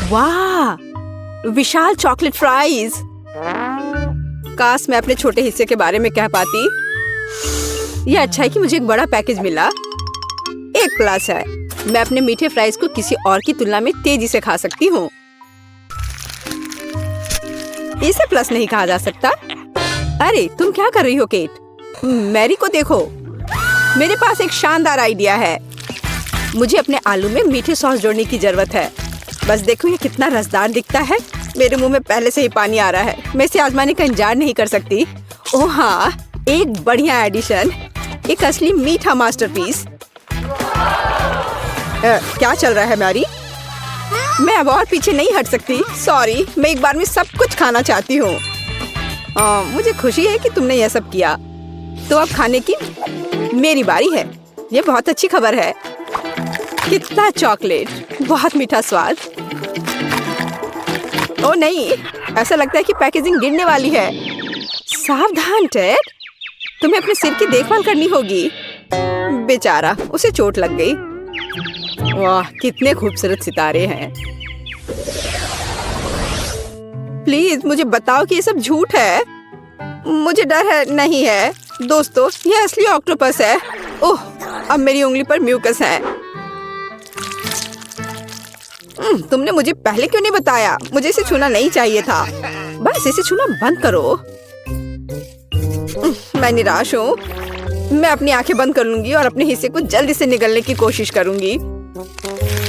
वाह, विशाल chocolate fries. काश मैं अपने छोटे हिस्से के बारे में कह पाती। यह अच्छा है कि मुझे एक बड़ा पैकेज मिला। एक प्लस है, मैं अपने मीठे फ्राइज को किसी और की तुलना में तेजी से खा सकती हूँ। इसे प्लस नहीं कहा जा सकता। अरे तुम क्या कर रही हो केट? मैरी को देखो, मेरे पास एक शानदार आइडिया है। मुझे अपने आलू में मीठे सॉस जोड़ने की जरूरत है। बस देखो ये कितना रसदार दिखता है। मेरे मुंह में पहले से ही पानी आ रहा है। मैं इसे आजमाने का इंतजार नहीं कर सकती। ओह हाँ, एक बढ़िया एडिशन, एक असली मीठा मास्टरपीस। क्या चल रहा है मैरी? मैं अब और पीछे नहीं हट सकती। सॉरी, मैं एक बार में सब कुछ खाना चाहती हूँ। मुझे खुशी है कि तुमने यह सब किया। तो अब खाने की मेरी बारी है। ये बहुत अच्छी खबर है। कितना चॉकलेट, बहुत मीठा स्वाद। ओ नहीं, ऐसा लगता है कि पैकेजिंग गिरने वाली है। सावधान टेड, तुम्हें अपने सिर की देखभाल करनी होगी। बेचारा, उसे चोट लग गई। वाह, कितने खूबसूरत सितारे हैं। प्लीज मुझे बताओ कि ये सब झूठ है। मुझे डर है। नहीं है दोस्तों, यह असली ऑक्टोपस है। ओह, अब मेरी उंगली पर म्यूकस है। तुमने मुझे पहले क्यों नहीं बताया? मुझे इसे छूना नहीं चाहिए था। बस इसे छूना बंद करो। मैं निराश हूँ। मैं अपनी आंखें बंद कर लूंगी और अपने हिस्से को जल्दी से निगलने की कोशिश करूंगी।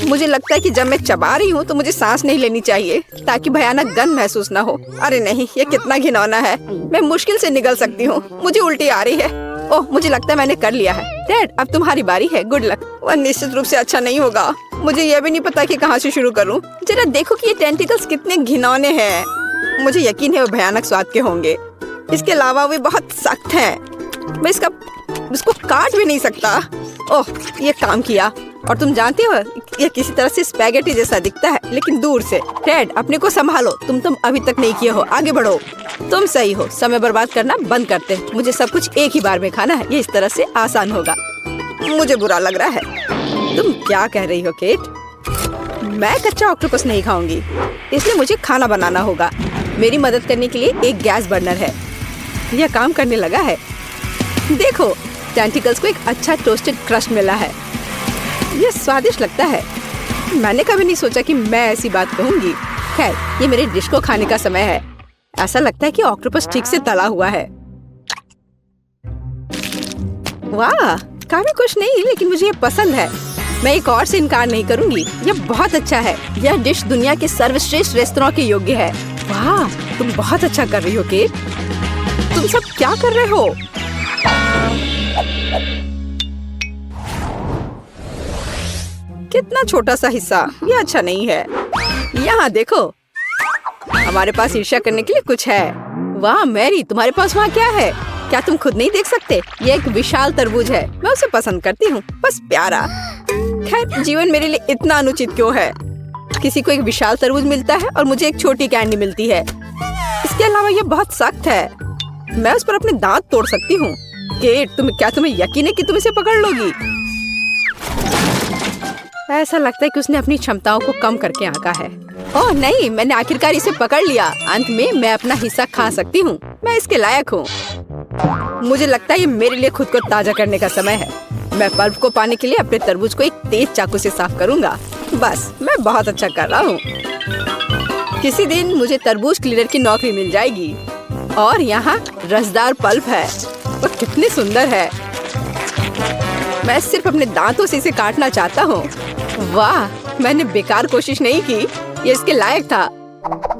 मुझे लगता है कि जब मैं चबा रही हूँ तो मुझे सांस नहीं लेनी चाहिए ताकि भयानक गंध महसूस ना हो। अरे नहीं, ये कितना घिनौना है। मैं मुश्किल से निगल सकती हूँ। मुझे उल्टी आ रही है। ओह, मुझे लगता है मैंने कर लिया है। डैड, अब तुम्हारी बारी है। Good luck. वह निश्चित रूप से अच्छा नहीं होगा। मुझे यह भी नहीं पता कि कहाँ से शुरू करूँ। जरा देखो कि ये टेंटिकल्स कितने घिनौने हैं। मुझे यकीन है वो भयानक स्वाद के होंगे। इसके अलावा वे बहुत सख्त हैं। मैं इसको काट भी नहीं सकता। ओह, ये काम किया। और तुम जानते हो, यह किसी तरह से स्पैगेटी जैसा दिखता है, लेकिन दूर से। डैड, अपने को संभालो। तुम अभी तक नहीं किए हो। आगे बढ़ो। तुम सही हो। समय बर्बाद करना बंद करते। मुझे सब कुछ एक ही बार में खाना है। ये इस तरह से आसान होगा। मुझे बुरा लग रहा है। तुम क्या कह रही हो केट? मैं कच्चा ऑक्टोपस नहीं खाऊंगी, इसलिए मुझे खाना बनाना होगा। मेरी मदद करने के लिए एक गैस बर्नर है। यह काम करने लगा है। देखो, टेंटिकल्स को एक अच्छा टोस्टेड क्रस्ट मिला है। यह स्वादिष्ट लगता है। मैंने कभी नहीं सोचा कि मैं ऐसी बात कहूंगी। खैर, ये मेरे डिश को खाने का समय है। ऐसा लगता है कि ऑक्टोपस ठीक से तला हुआ है। वाह, काफी कुछ नहीं, लेकिन मुझे ये पसंद है। मैं एक और से इनकार नहीं करूंगी। यह बहुत अच्छा है। यह डिश दुनिया के सर्वश्रेष्ठ रेस्तरां के योग्य है। वाह, तुम बहुत अच्छा कर रही हो केट। तुम सब क्या कर रहे हो? कितना छोटा सा हिस्सा। यह अच्छा नहीं है। यहाँ देखो, हमारे पास ईर्ष्या करने के लिए कुछ है। वाह मैरी, तुम्हारे पास वहाँ क्या है? क्या तुम खुद नहीं देख सकते? ये एक विशाल तरबूज है। मैं उसे पसंद करती हूँ। बस प्यारा। खैर, जीवन मेरे लिए इतना अनुचित क्यों है? किसी को एक विशाल तरबूज मिलता है और मुझे एक छोटी कैंडी मिलती है। इसके अलावा ये बहुत सख्त है। मैं उस पर अपने दांत तोड़ सकती हूँ। केट, तुम्हें यकीन है कि तुम इसे पकड़ लोगी? ऐसा लगता है कि उसने अपनी क्षमताओं को कम करके आंका है। ओह नहीं, मैंने आखिरकार इसे पकड़ लिया। अंत में मैं अपना हिस्सा खा सकती हूँ। मैं इसके लायक हूँ। मुझे लगता है ये मेरे लिए खुद को ताजा करने का समय है। मैं पल्प को पाने के लिए अपने तरबूज को एक तेज चाकू से साफ करूँगा। बस, मैं बहुत अच्छा कर रहा हूँ। किसी दिन मुझे तरबूज क्लीनर की नौकरी मिल जाएगी। और यहाँ रसदार पल्प है। वो कितनी सुंदर है। मैं सिर्फ अपने दांतों से इसे काटना चाहता हूँ। वाह, मैंने बेकार कोशिश नहीं की। ये इसके लायक था।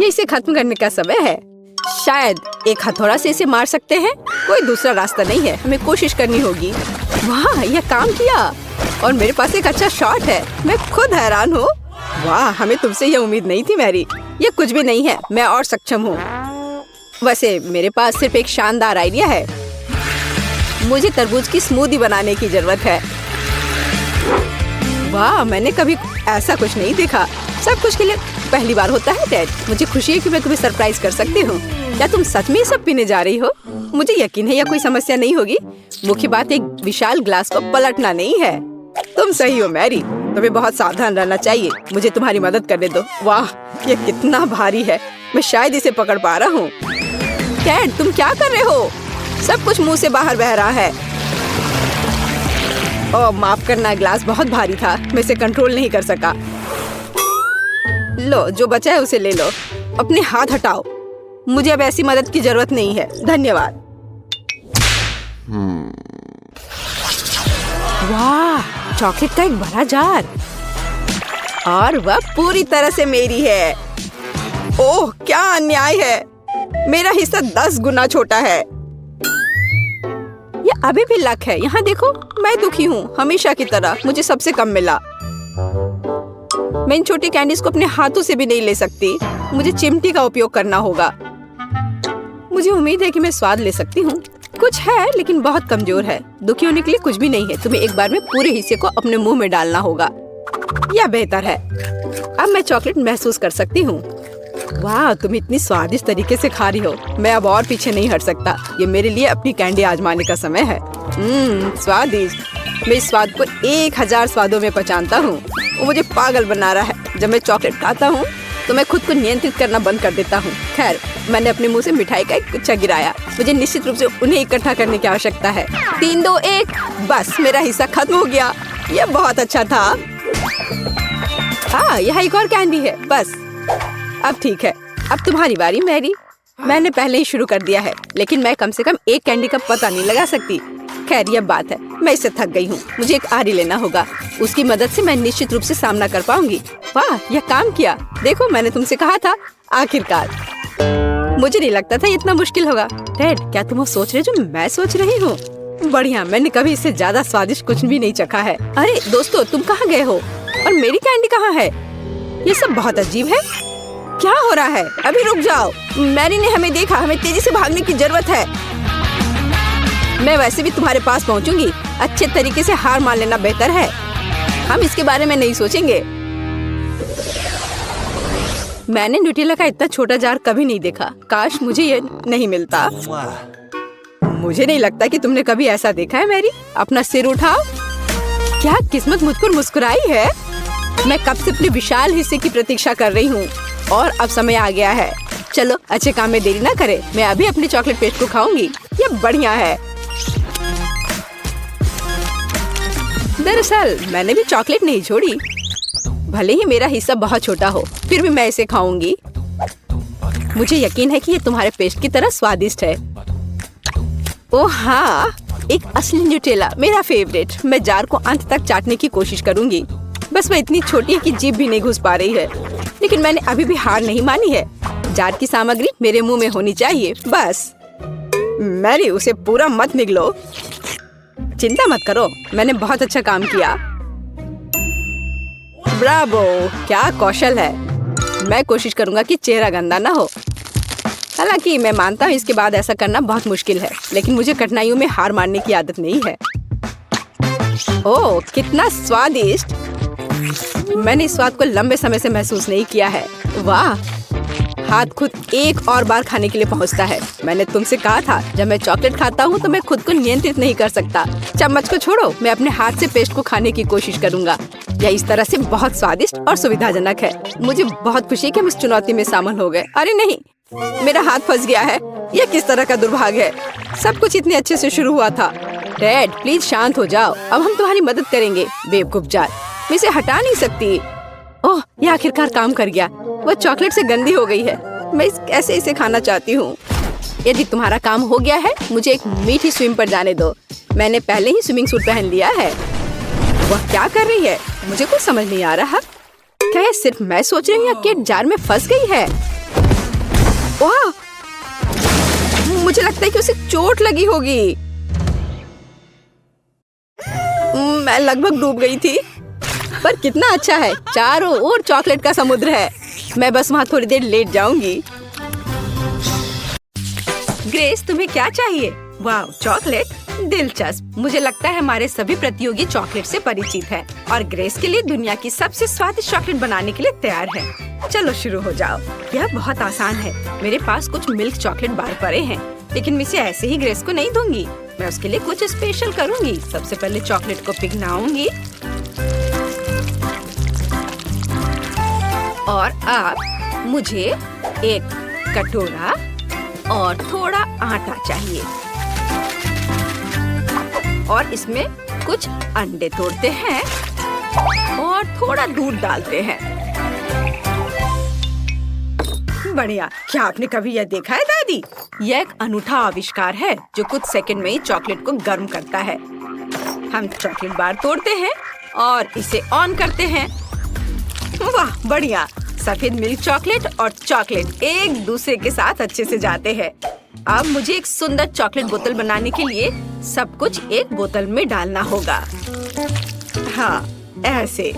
ये इसे खत्म करने का समय है। शायद एक हथौड़ा से इसे मार सकते हैं। कोई दूसरा रास्ता नहीं है। हमें कोशिश करनी होगी। वाह, यह काम किया। और मेरे पास एक अच्छा शॉट है। मैं खुद हैरान हूँ। वाह, हमें तुमसे यह उम्मीद नहीं थी मैरी। ये कुछ भी नहीं है। मैं और सक्षम हूँ। वैसे मेरे पास सिर्फ एक शानदार आइडिया है। मुझे तरबूज की स्मूदी बनाने की जरूरत है। वाह, मैंने कभी ऐसा कुछ नहीं देखा। सब कुछ के लिए पहली बार होता है टेड। मुझे खुशी है कि मैं तुम्हें सरप्राइज कर सकती हूँ। क्या तुम सच में ये सब पीने जा रही हो? मुझे यकीन है यह कोई समस्या नहीं होगी। मुख्य बात एक विशाल ग्लास को पलटना नहीं है। तुम सही हो मैरी, तुम्हें बहुत सावधान रहना चाहिए। मुझे तुम्हारी मदद करने दो। वाह, ये कितना भारी है, मैं शायद इसे पकड़ पा रहा हूँ। कैट, तुम क्या कर रहे हो? सब कुछ मुंह से बाहर बह रहा है। ओह माफ करना, ग्लास बहुत भारी था, मैं इसे कंट्रोल नहीं कर सका। लो, जो बचा है उसे ले लो। अपने हाथ हटाओ, मुझे अब ऐसी मदद की जरूरत नहीं है, धन्यवाद। वाह, चॉकलेट का एक बड़ा जार, और वह पूरी तरह से मेरी है। ओह क्या अन्याय है, मेरा हिस्सा 10 गुना छोटा है। ये अभी भी लक है, यहाँ देखो, मैं दुखी हूँ हमेशा की तरह, मुझे सबसे कम मिला। मैं इन छोटी कैंडीज को अपने हाथों से भी नहीं ले सकती, मुझे चिमटी का उपयोग करना होगा। मुझे उम्मीद है कि मैं स्वाद ले सकती हूँ। कुछ है लेकिन बहुत कमजोर है। दुखी होने के लिए कुछ भी नहीं है, तुम्हें एक बार में पूरे हिस्से को अपने मुंह में डालना होगा, यह बेहतर है। अब मैं चॉकलेट महसूस कर सकती हूँ। वाह, तुम इतनी स्वादिष्ट तरीके से खा रही हो, मैं अब और पीछे नहीं हट सकता। ये मेरे लिए अपनी कैंडी आजमाने का समय है। स्वादिष्ट, मैं इस स्वाद को 1000 स्वादों में पहचानता हूँ। वो मुझे पागल बना रहा है। जब मैं चॉकलेट खाता हूँ तो मैं खुद को नियंत्रित करना बंद कर देता हूँ। खैर, मैंने अपने मुंह से मिठाई का एक गुच्छा गिराया। मुझे निश्चित रूप से उन्हें इकट्ठा करने की आवश्यकता है। 3, 2, 1, बस मेरा हिस्सा खत्म हो गया। यह बहुत अच्छा था। हाँ, यहाँ एक और कैंडी है, बस अब ठीक है। अब तुम्हारी बारी मैरी। मैंने पहले ही शुरू कर दिया है, लेकिन मैं कम से कम एक कैंडी का पता नहीं लगा सकती। खैर, यह बात है, मैं इससे थक गई हूँ। मुझे एक आरी लेना होगा, उसकी मदद से मैं निश्चित रूप से सामना कर पाऊंगी। वाह, यह काम किया। देखो, मैंने तुमसे कहा था, आखिरकार। मुझे नहीं लगता था इतना मुश्किल होगा। डैड, क्या तुम वो सोच रहे जो मैं सोच रही हूँ? बढ़िया, मैंने कभी इससे ज्यादा स्वादिष्ट कुछ भी नहीं चखा है। अरे दोस्तों, तुम कहाँ गए हो? और मेरी कैंडी कहाँ है? ये सब बहुत अजीब है। क्या हो रहा है? अभी रुक जाओ। मैरी ने हमें देखा, हमें तेजी से भागने की जरूरत है। मैं वैसे भी तुम्हारे पास पहुंचूंगी। अच्छे तरीके से हार मान लेना बेहतर है। हम इसके बारे में नहीं सोचेंगे। मैंने न्यूटेला का इतना छोटा जार कभी नहीं देखा। काश मुझे ये नहीं मिलता। मुझे नहीं लगता कि तुमने कभी ऐसा देखा है मैरी। अपना सिर उठाओ। क्या किस्मत मुझ पर मुस्कुराई है। मैं कब से अपने विशाल हिस्से की प्रतीक्षा कर रही हूँ और अब समय आ गया है। चलो, अच्छे काम में देरी ना करें। मैं अभी अपने चॉकलेट पेस्ट को खाऊंगी। ये बढ़िया है। दरअसल मैंने भी चॉकलेट नहीं छोड़ी। भले ही मेरा हिस्सा बहुत छोटा हो, फिर भी मैं इसे खाऊंगी। मुझे यकीन है कि ये तुम्हारे पेस्ट की तरह स्वादिष्ट है। ओह हाँ, एक असली न्यूटेला, मेरा फेवरेट। मैं जार को अंत तक चाटने की कोशिश करूंगी। बस वह इतनी छोटी है कि जीभ भी नहीं घुस पा रही है। लेकिन मैंने अभी भी हार नहीं मानी है। जार की सामग्री मेरे मुंह में होनी चाहिए, बस। मैरी, उसे पूरा मत निगलो। चिंता मत करो, मैंने बहुत अच्छा काम किया। ब्रावो, क्या कौशल है। मैं कोशिश करूंगा कि चेहरा गंदा ना हो। हालांकि मैं मानता हूँ इसके बाद ऐसा करना बहुत मुश्किल है, लेकिन मुझे कठिनाइयों में हार मानने की आदत नहीं है। ओह, कितना स्वादिष्ट। मैंने इस स्वाद को लंबे समय से महसूस नहीं किया है। वाह, हाथ खुद एक और बार खाने के लिए पहुंचता है। मैंने तुमसे कहा था, जब मैं चॉकलेट खाता हूँ तो मैं खुद को नियंत्रित नहीं कर सकता। चम्मच को छोड़ो, मैं अपने हाथ से पेस्ट को खाने की कोशिश करूंगा। यह इस तरह से बहुत स्वादिष्ट और सुविधाजनक है। मुझे बहुत खुशी है कि हम इस चुनौती में शामिल हो गए। अरे नहीं, मेरा हाथ फंस गया है। यह किस तरह का दुर्भाग्य है। सब कुछ इतने अच्छे से शुरू हुआ था। डैड, प्लीज शांत हो जाओ। अब हम तुम्हारी मदद करेंगे। बेवकूफ जार, मैं इसे हटा नहीं सकती। ओह, यह आखिरकार काम कर गया। वह चॉकलेट से गंदी हो गई है। मैं कैसे इसे खाना चाहती हूँ। यदि तुम्हारा काम हो गया है, मुझे एक मीठी स्विम पर जाने दो। मैंने पहले ही स्विमिंग सूट पहन लिया है। वह क्या कर रही है, मुझे कुछ समझ नहीं आ रहा। क्या यह सिर्फ मैं सोच रही हूँ या केट जार में फंस गई है? वाह, मुझे लगता है कि उसे चोट लगी होगी। मैं लगभग डूब गई थी। पर कितना अच्छा है, चारों ओर चॉकलेट का समुद्र है। मैं बस वहाँ थोड़ी देर लेट जाऊंगी। ग्रेस, तुम्हें क्या चाहिए? वाह, चॉकलेट, दिलचस्प। मुझे लगता है हमारे सभी प्रतियोगी चॉकलेट से परिचित हैं और ग्रेस के लिए दुनिया की सबसे स्वादिष्ट चॉकलेट बनाने के लिए तैयार है। चलो शुरू हो जाओ। यह बहुत आसान है। मेरे पास कुछ मिल्क चॉकलेट बार पड़े हैं, लेकिन मैं इसे ऐसे ही ग्रेस को नहीं दूंगी। मैं उसके लिए कुछ स्पेशल करूंगी। सबसे पहले चॉकलेट को पिघलाऊंगी और अब मुझे एक कटोरा और थोड़ा आटा चाहिए और इसमें कुछ अंडे तोड़ते हैं और थोड़ा दूध डालते हैं। बढ़िया। क्या आपने कभी यह देखा है दादी? यह एक अनूठा आविष्कार है जो कुछ सेकंड में ही चॉकलेट को गर्म करता है। हम चॉकलेट बार तोड़ते हैं और इसे ऑन करते हैं। वाह बढ़िया। सफेद मिल्क चॉकलेट और चॉकलेट एक दूसरे के साथ अच्छे से जाते हैं। अब मुझे एक सुंदर चॉकलेट बोतल बनाने के लिए सब कुछ एक बोतल में डालना होगा। हाँ, ऐसे।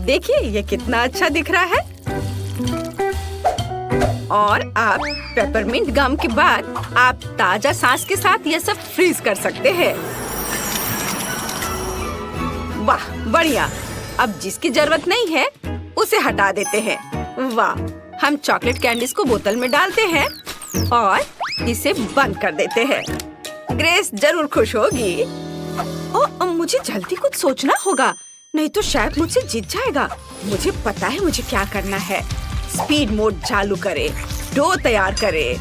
देखिए ये कितना अच्छा दिख रहा है। और अब पेपरमिंट गम के बाद आप ताजा सांस के साथ यह सब फ्रीज कर सकते हैं। वाह बढ़िया। अब जिसकी जरूरत नहीं है उसे हटा देते हैं। वाह। हम चॉकलेट कैंडीज को बोतल में डालते हैं और इसे बंद कर देते हैं। ग्रेस जरूर खुश होगी। ओह, मुझे जल्दी कुछ सोचना होगा, नहीं तो शेफ मुझसे जीत जाएगा। मुझे पता है मुझे क्या करना है। स्पीड मोड चालू करे, डो तैयार करे।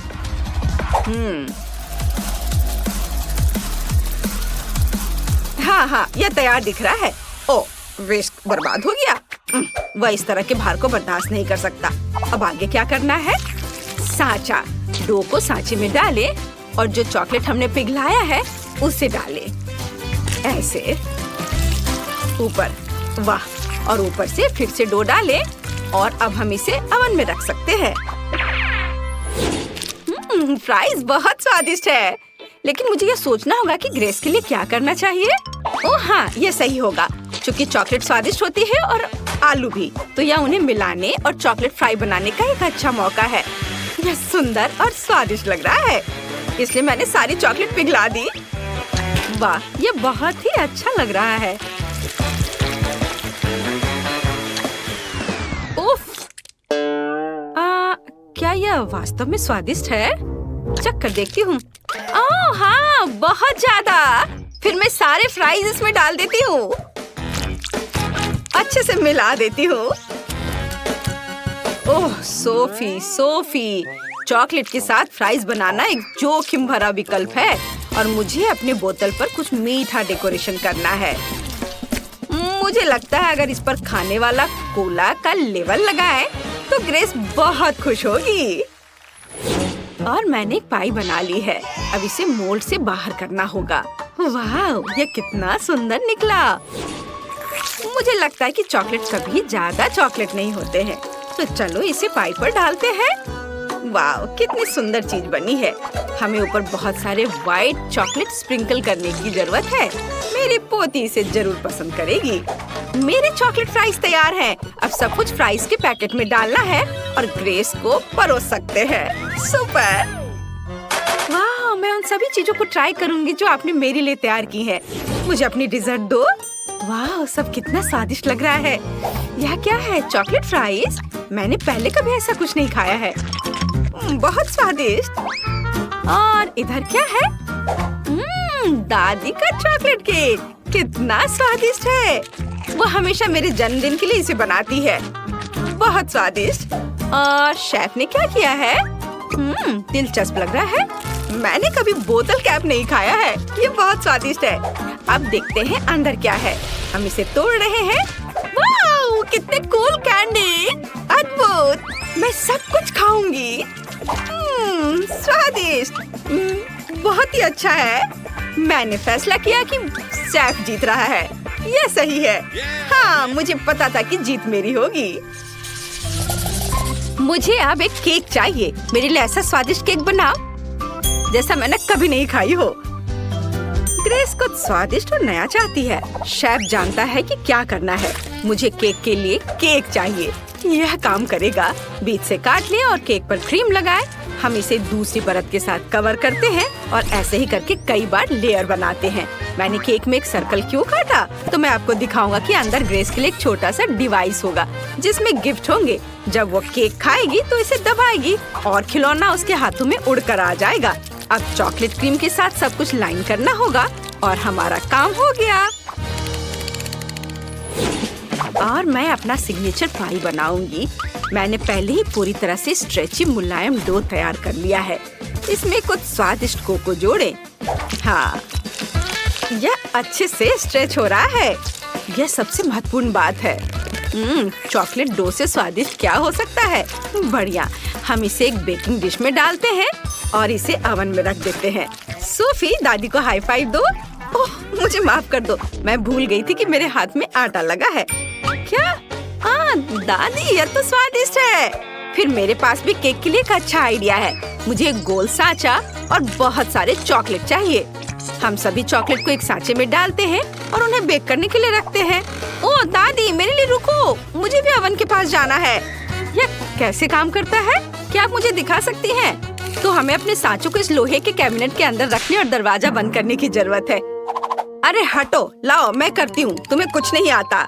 हाँ, यह तैयार दिख रहा है। ओह, वेस्ट बर्बाद हो गया। वह इस तरह के भार को बर्दाश्त नहीं कर सकता। अब आगे क्या करना है? सांचा। डो को सांचे में डालें और जो चॉकलेट हमने पिघलाया है उसे डालें। ऐसे ऊपर। वाह। और ऊपर से फिर से डो डालें और अब हम इसे ओवन में रख सकते हैं। फ्राइज बहुत स्वादिष्ट है, लेकिन मुझे यह सोचना होगा कि ग्रेस के लिए क्या करना चाहिए। ओह हाँ, यह सही होगा। चूंकि चॉकलेट स्वादिष्ट होती है और आलू भी, तो यह उन्हें मिलाने और चॉकलेट फ्राई बनाने का एक अच्छा मौका है। यह सुंदर और स्वादिष्ट लग रहा है, इसलिए मैंने सारी चॉकलेट पिघला दी। वाह, यह बहुत ही अच्छा लग रहा है। उफ! क्या यह वास्तव में स्वादिष्ट है? चख कर देखती हूँ। ओह हाँ, बहुत ज्यादा। फिर मैं सारे फ्राइज इसमें डाल देती हूँ। अच्छे से मिला देती हूँ। ओह सोफी, चॉकलेट के साथ फ्राइज बनाना एक जोखिम भरा विकल्प है और मुझे अपने बोतल पर कुछ मीठा डेकोरेशन करना है। मुझे लगता है अगर इस पर खाने वाला कोला का लेबल लगाएं तो ग्रेस बहुत खुश होगी। और मैंने एक पाई बना ली है। अब इसे मोल्ड से बाहर करना होगा। वाह, यह कितना सुंदर निकला। मुझे लगता है कि चॉकलेट कभी ज्यादा चॉकलेट नहीं होते हैं, तो चलो इसे पाई पर डालते हैं। वाह, कितनी सुंदर चीज बनी है। हमें ऊपर बहुत सारे व्हाइट चॉकलेट स्प्रिंकल करने की जरूरत है। मेरी पोती इसे जरूर पसंद करेगी। मेरे चॉकलेट फ्राइज तैयार हैं। अब सब कुछ फ्राइज के पैकेट में डालना है और ग्रेस को परोस सकते हैं। सुपर। वाह, मैं उन सभी चीजों को ट्राई करूंगी जो आपने मेरे लिए तैयार की है। मुझे अपनी डिजर्ट दो। वाह, सब कितना स्वादिष्ट लग रहा है। यह क्या है? Chocolate fries? मैंने पहले कभी ऐसा कुछ नहीं खाया है। बहुत स्वादिष्ट। और इधर क्या है? दादी का चॉकलेट केक। कितना स्वादिष्ट है। वो हमेशा मेरे जन्मदिन के लिए इसे बनाती है। बहुत स्वादिष्ट। और शेफ ने क्या किया है? दिलचस्प लग रहा है। मैंने कभी बोतल कैप नहीं खाया है। ये बहुत स्वादिष्ट है। अब देखते हैं अंदर क्या है। हम इसे तोड़ रहे हैं। वाह, कितने कूल कैंडी। अद्भुत। मैं सब कुछ खाऊंगी। स्वादिष्ट। बहुत ही अच्छा है। मैंने फैसला किया कि शेफ जीत रहा है। यह सही है। हाँ, मुझे पता था कि जीत मेरी होगी। मुझे अब एक केक चाहिए। मेरे लिए ऐसा स्वादिष्ट केक बनाओ जैसा मैंने कभी नहीं खाई हो। ग्रेस कुछ स्वादिष्ट और नया चाहती है। शेफ जानता है कि क्या करना है। मुझे केक के लिए केक चाहिए। यह काम करेगा। बीच से काट लें और केक पर क्रीम लगाएं। हम इसे दूसरी परत के साथ कवर करते हैं और ऐसे ही करके कई बार लेयर बनाते हैं। मैंने केक में एक सर्कल क्यों काटा? तो मैं आपको दिखाऊंगा कि अंदर ग्रेस के लिए एक छोटा सा डिवाइस होगा जिसमें गिफ्ट होंगे। जब वो केक खाएगी तो इसे दबाएगी और खिलौना उसके हाथों में उड़कर आ जाएगा। अब चॉकलेट क्रीम के साथ सब कुछ लाइन करना होगा और हमारा काम हो गया। और मैं अपना सिग्नेचर पाई बनाऊंगी। मैंने पहले ही पूरी तरह से स्ट्रेची मुलायम डो तैयार कर लिया है। इसमें कुछ स्वादिष्ट कोको जोड़े। हाँ, यह अच्छे से स्ट्रेच हो रहा है। यह सबसे महत्वपूर्ण बात है। चॉकलेट डो से स्वादिष्ट क्या हो सकता है। बढ़िया, हम इसे एक बेकिंग डिश में डालते हैं और इसे ओवन में रख देते हैं। सोफी, दादी को हाई फाइव दो। ओह, मुझे माफ कर दो, मैं भूल गई थी कि मेरे हाथ में आटा लगा है। क्या? हाँ दादी, यह तो स्वादिष्ट है। फिर मेरे पास भी केक के लिए एक अच्छा आइडिया है। मुझे एक गोल सांचा और बहुत सारे चॉकलेट चाहिए। हम सभी चॉकलेट को एक सांचे में डालते हैं और उन्हें बेक करने के लिए रखते हैं। ओह दादी, मेरे लिए रुको, मुझे भी ओवन के पास जाना है। यह कैसे काम करता है, क्या आप मुझे दिखा सकती हैं? तो हमें अपने सांचों को इस लोहे के कैबिनेट के अंदर रखने और दरवाजा बंद करने की जरूरत है। अरे हटो, लाओ मैं करती हूँ, तुम्हें कुछ नहीं आता।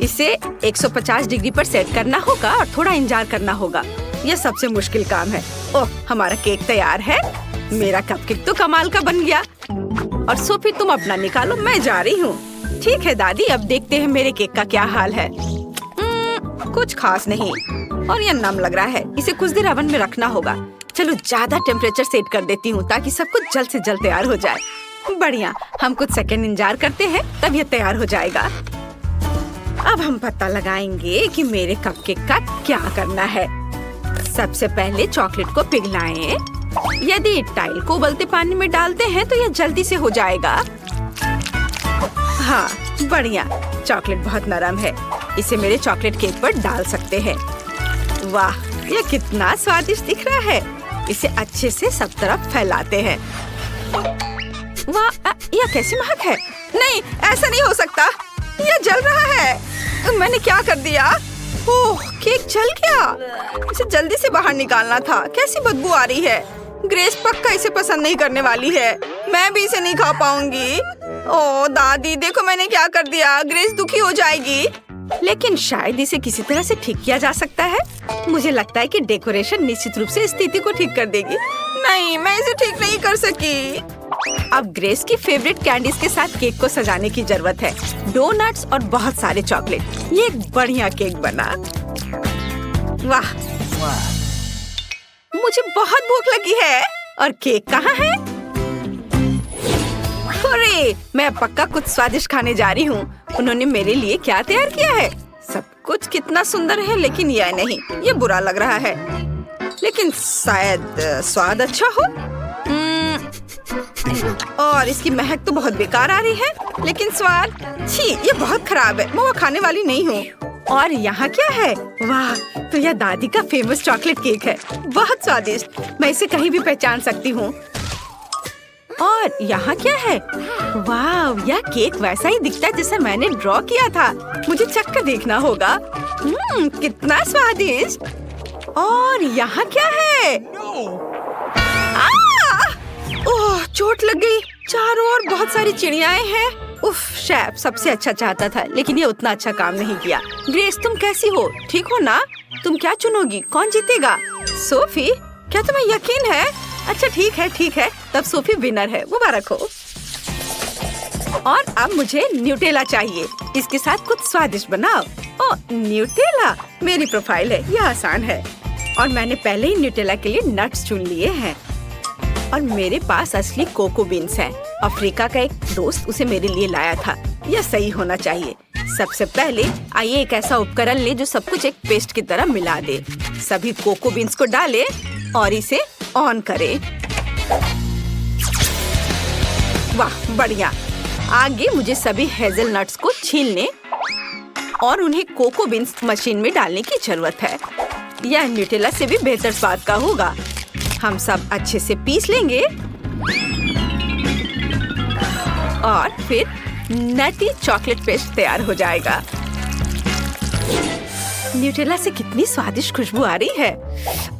इसे 150 डिग्री पर सेट करना होगा और थोड़ा इंतजार करना होगा। यह सबसे मुश्किल काम है। ओह, हमारा केक तैयार है। मेरा कपकेक तो कमाल का बन गया। और सोफी, तुम अपना निकालो, मैं जा रही हूँ। ठीक है दादी, अब देखते हैं मेरे केक का क्या हाल है। कुछ खास नहीं और यह नम लग रहा है। इसे कुछ देर ओवन में रखना होगा। चलो ज्यादा टेम्परेचर सेट कर देती हूँ ताकि सब कुछ जल्द से जल्द तैयार हो जाए। बढ़िया, हम कुछ सेकंड इंतजार करते हैं, तब यह तैयार हो जाएगा। अब हम पता लगाएंगे कि मेरे कपकेक का क्या करना है। सबसे पहले चॉकलेट को पिघलाएं। यदि टाइल को उबलते पानी में डालते हैं तो यह जल्दी से हो जाएगा। हाँ बढ़िया, चॉकलेट बहुत नरम है। इसे मेरे चॉकलेट केक पर डाल सकते हैं। वाह, यह कितना स्वादिष्ट दिख रहा है। इसे अच्छे से सब तरफ फैलाते हैं। वाह, यह कैसी महक है। नहीं, ऐसा नहीं हो सकता, यह जल रहा है। मैंने क्या कर दिया? ओह, केक जल गया। इसे जल्दी से बाहर निकालना था। कैसी बदबू आ रही है। ग्रेस पक्का इसे पसंद नहीं करने वाली है। मैं भी इसे नहीं खा पाऊंगी। ओह दादी, देखो मैंने क्या कर दिया। ग्रेस दुखी हो जाएगी। लेकिन शायद इसे किसी तरह से ठीक किया जा सकता है। मुझे लगता है कि डेकोरेशन निश्चित रूप से स्थिति को ठीक कर देगी। नहीं, मैं इसे ठीक नहीं कर सकी। अब ग्रेस की फेवरेट कैंडीज के साथ केक को सजाने की जरूरत है। डोनट्स और बहुत सारे चॉकलेट। ये एक बढ़िया केक बना। वाह, मुझे बहुत भूख लगी है। और केक कहाँ है? अरे, मैं पक्का कुछ स्वादिष्ट खाने जा रही हूँ। उन्होंने मेरे लिए क्या तैयार किया है? सब कुछ कितना सुंदर है, लेकिन यह नहीं, ये बुरा लग रहा है। लेकिन शायद स्वाद अच्छा हो। और इसकी महक तो बहुत बेकार आ रही है, लेकिन स्वाद, छी, ये बहुत खराब है। मैं वो खाने वाली नहीं हूँ। और यहाँ क्या है? वाह, तो यह दादी का फेमस चॉकलेट केक है। बहुत स्वादिष्ट, मैं इसे कहीं भी पहचान सकती हूँ। और यहाँ क्या है? वाह, यह केक वैसा ही दिखता है जैसा मैंने ड्रॉ किया था। मुझे चखकर देखना होगा। कितना स्वादिष्ट। और यहाँ क्या है? ओह, चोट लग गई। चारों ओर बहुत सारी चिड़ियाएं हैं। उफ, शेफ सबसे अच्छा चाहता था, लेकिन ये उतना अच्छा काम नहीं किया। ग्रेस, तुम कैसी हो? ठीक हो ना? तुम क्या चुनोगी? कौन जीतेगा? सोफी, क्या तुम्हें यकीन है? अच्छा ठीक है, तब सोफी विनर है। मुबारक हो। और अब मुझे न्यूटेला चाहिए। इसके साथ कुछ स्वादिष्ट बनाओ। ओह, न्यूटेला मेरी प्रोफाइल है, यह आसान है। और मैंने पहले ही न्यूटेला के लिए नट्स चुन लिए हैं। और मेरे पास असली कोको बीन्स हैं। अफ्रीका का एक दोस्त उसे मेरे लिए लाया था। यह सही होना चाहिए। सबसे पहले आइए एक ऐसा उपकरण ले जो सब कुछ एक पेस्ट की तरह मिला दे। सभी कोको बीन्स को डालें और इसे ऑन करें। वाह बढ़िया। आगे मुझे सभी हेज़लनट्स को छीलने और उन्हें कोको बीन्स मशीन में डालने की जरूरत है। यह न्यूटेला से भी बेहतर स्वाद का होगा। हम सब अच्छे से पीस लेंगे और फिर नटी चॉकलेट पेस्ट तैयार हो जाएगा। न्यूटेला से कितनी स्वादिष्ट खुशबू आ रही है।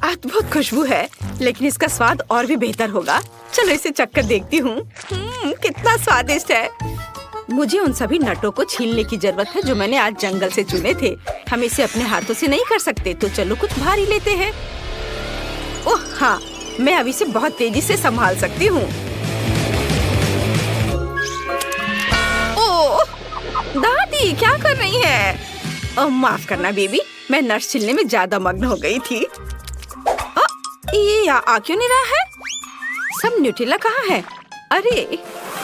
अद्भुत खुशबू है, लेकिन इसका स्वाद और भी बेहतर होगा। चलो इसे चखकर देखती हूँ। कितना स्वादिष्ट है। मुझे उन सभी नटों को छीलने की जरूरत है जो मैंने आज जंगल से चुने थे। हम इसे अपने हाथों से नहीं कर सकते, तो चलो कुछ भारी लेते हैं। ओह हाँ, मैं अब इसे बहुत तेजी से संभाल सकती हूँ। ओह, दादी क्या कर रही है? ओह, माफ करना बेबी, मैं नट्स छिलने में ज्यादा मग्न हो गई थी। ये आ क्यों नहीं रहा है? सब न्यूटेला कहाँ है? अरे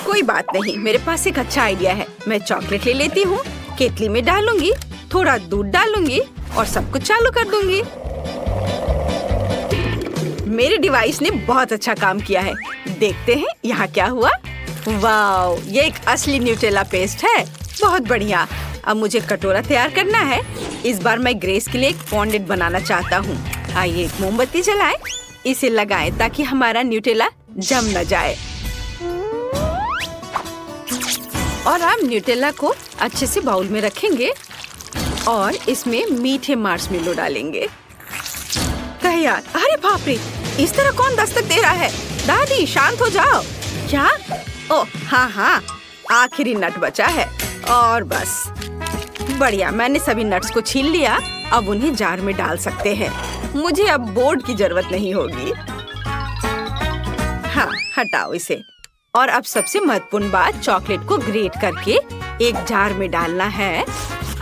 कोई बात नहीं, मेरे पास एक अच्छा आइडिया है। मैं चॉकलेट ले लेती हूँ, केतली में डालूंगी, थोड़ा दूध डालूंगी और सब कुछ चालू कर दूंगी। मेरे डिवाइस ने बहुत अच्छा काम किया है। देखते हैं यहाँ क्या हुआ। वाओ, ये एक असली न्यूटेला पेस्ट है। बहुत बढ़िया। अब मुझे कटोरा तैयार करना है। इस बार मैं ग्रेस के लिए एक फॉन्डेंट बनाना चाहता हूँ। आइए एक मोमबत्ती जलाएं, इसे लगाएं ताकि हमारा न्यूटेला जम न जाए। और आप न्यूटेला को अच्छे से बाउल में रखेंगे और इसमें मीठे मार्शमेलो डालेंगे। यार, अरे बाप रे, इस तरह कौन दस्तक दे रहा है? दादी शांत हो जाओ। क्या? ओह हाँ, आखिरी नट बचा है और बस। बढ़िया, मैंने सभी नट्स को छील लिया। अब उन्हें जार में डाल सकते हैं। मुझे अब बोर्ड की जरूरत नहीं होगी। हाँ, हटाओ इसे। और अब सबसे महत्वपूर्ण बात, चॉकलेट को ग्रेट करके एक जार में डालना है।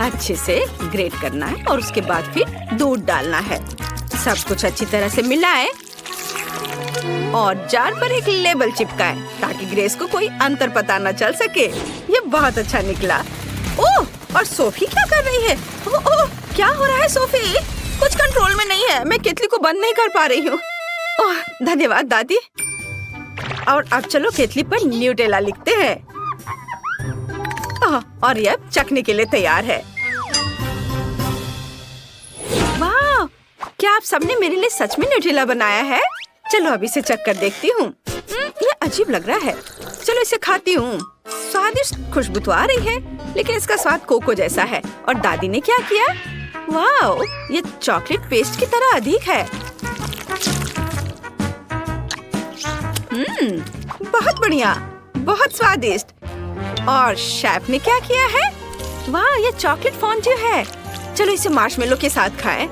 अच्छे से ग्रेट करना है और उसके बाद फिर दूध डालना है। सब कुछ अच्छी तरह से मिलाएं और जार पर एक लेबल चिपकाएं ताकि ग्रेस को कोई अंतर पता न चल सके। ये बहुत अच्छा निकला। ओह, और सोफी क्या कर रही है? ओह, क्या हो रहा है सोफी? कुछ कंट्रोल में नहीं है। मैं केतली को बंद नहीं कर पा रही हूँ। ओह, धन्यवाद दादी। और अब चलो केतली पर न्यूटेला लिखते हैं। और ये अब चखने के लिए तैयार है। वाह, क्या आप सबने मेरे लिए सच में न्यूटेला बनाया है? चलो अब इसे चख कर देखती हूँ। ये अजीब लग रहा है। चलो इसे खाती हूँ। स्वादिष्ट खुशबू तो आ रही है, लेकिन इसका स्वाद कोको जैसा है। और दादी ने क्या किया? वाह, ये चॉकलेट पेस्ट की तरह अधिक है। बहुत बढ़िया, बहुत स्वादिष्ट। और शेफ ने क्या किया है? वाह, ये चॉकलेट फॉन्ड्यू है। चलो इसे मार्शमेलो के साथ खाएं।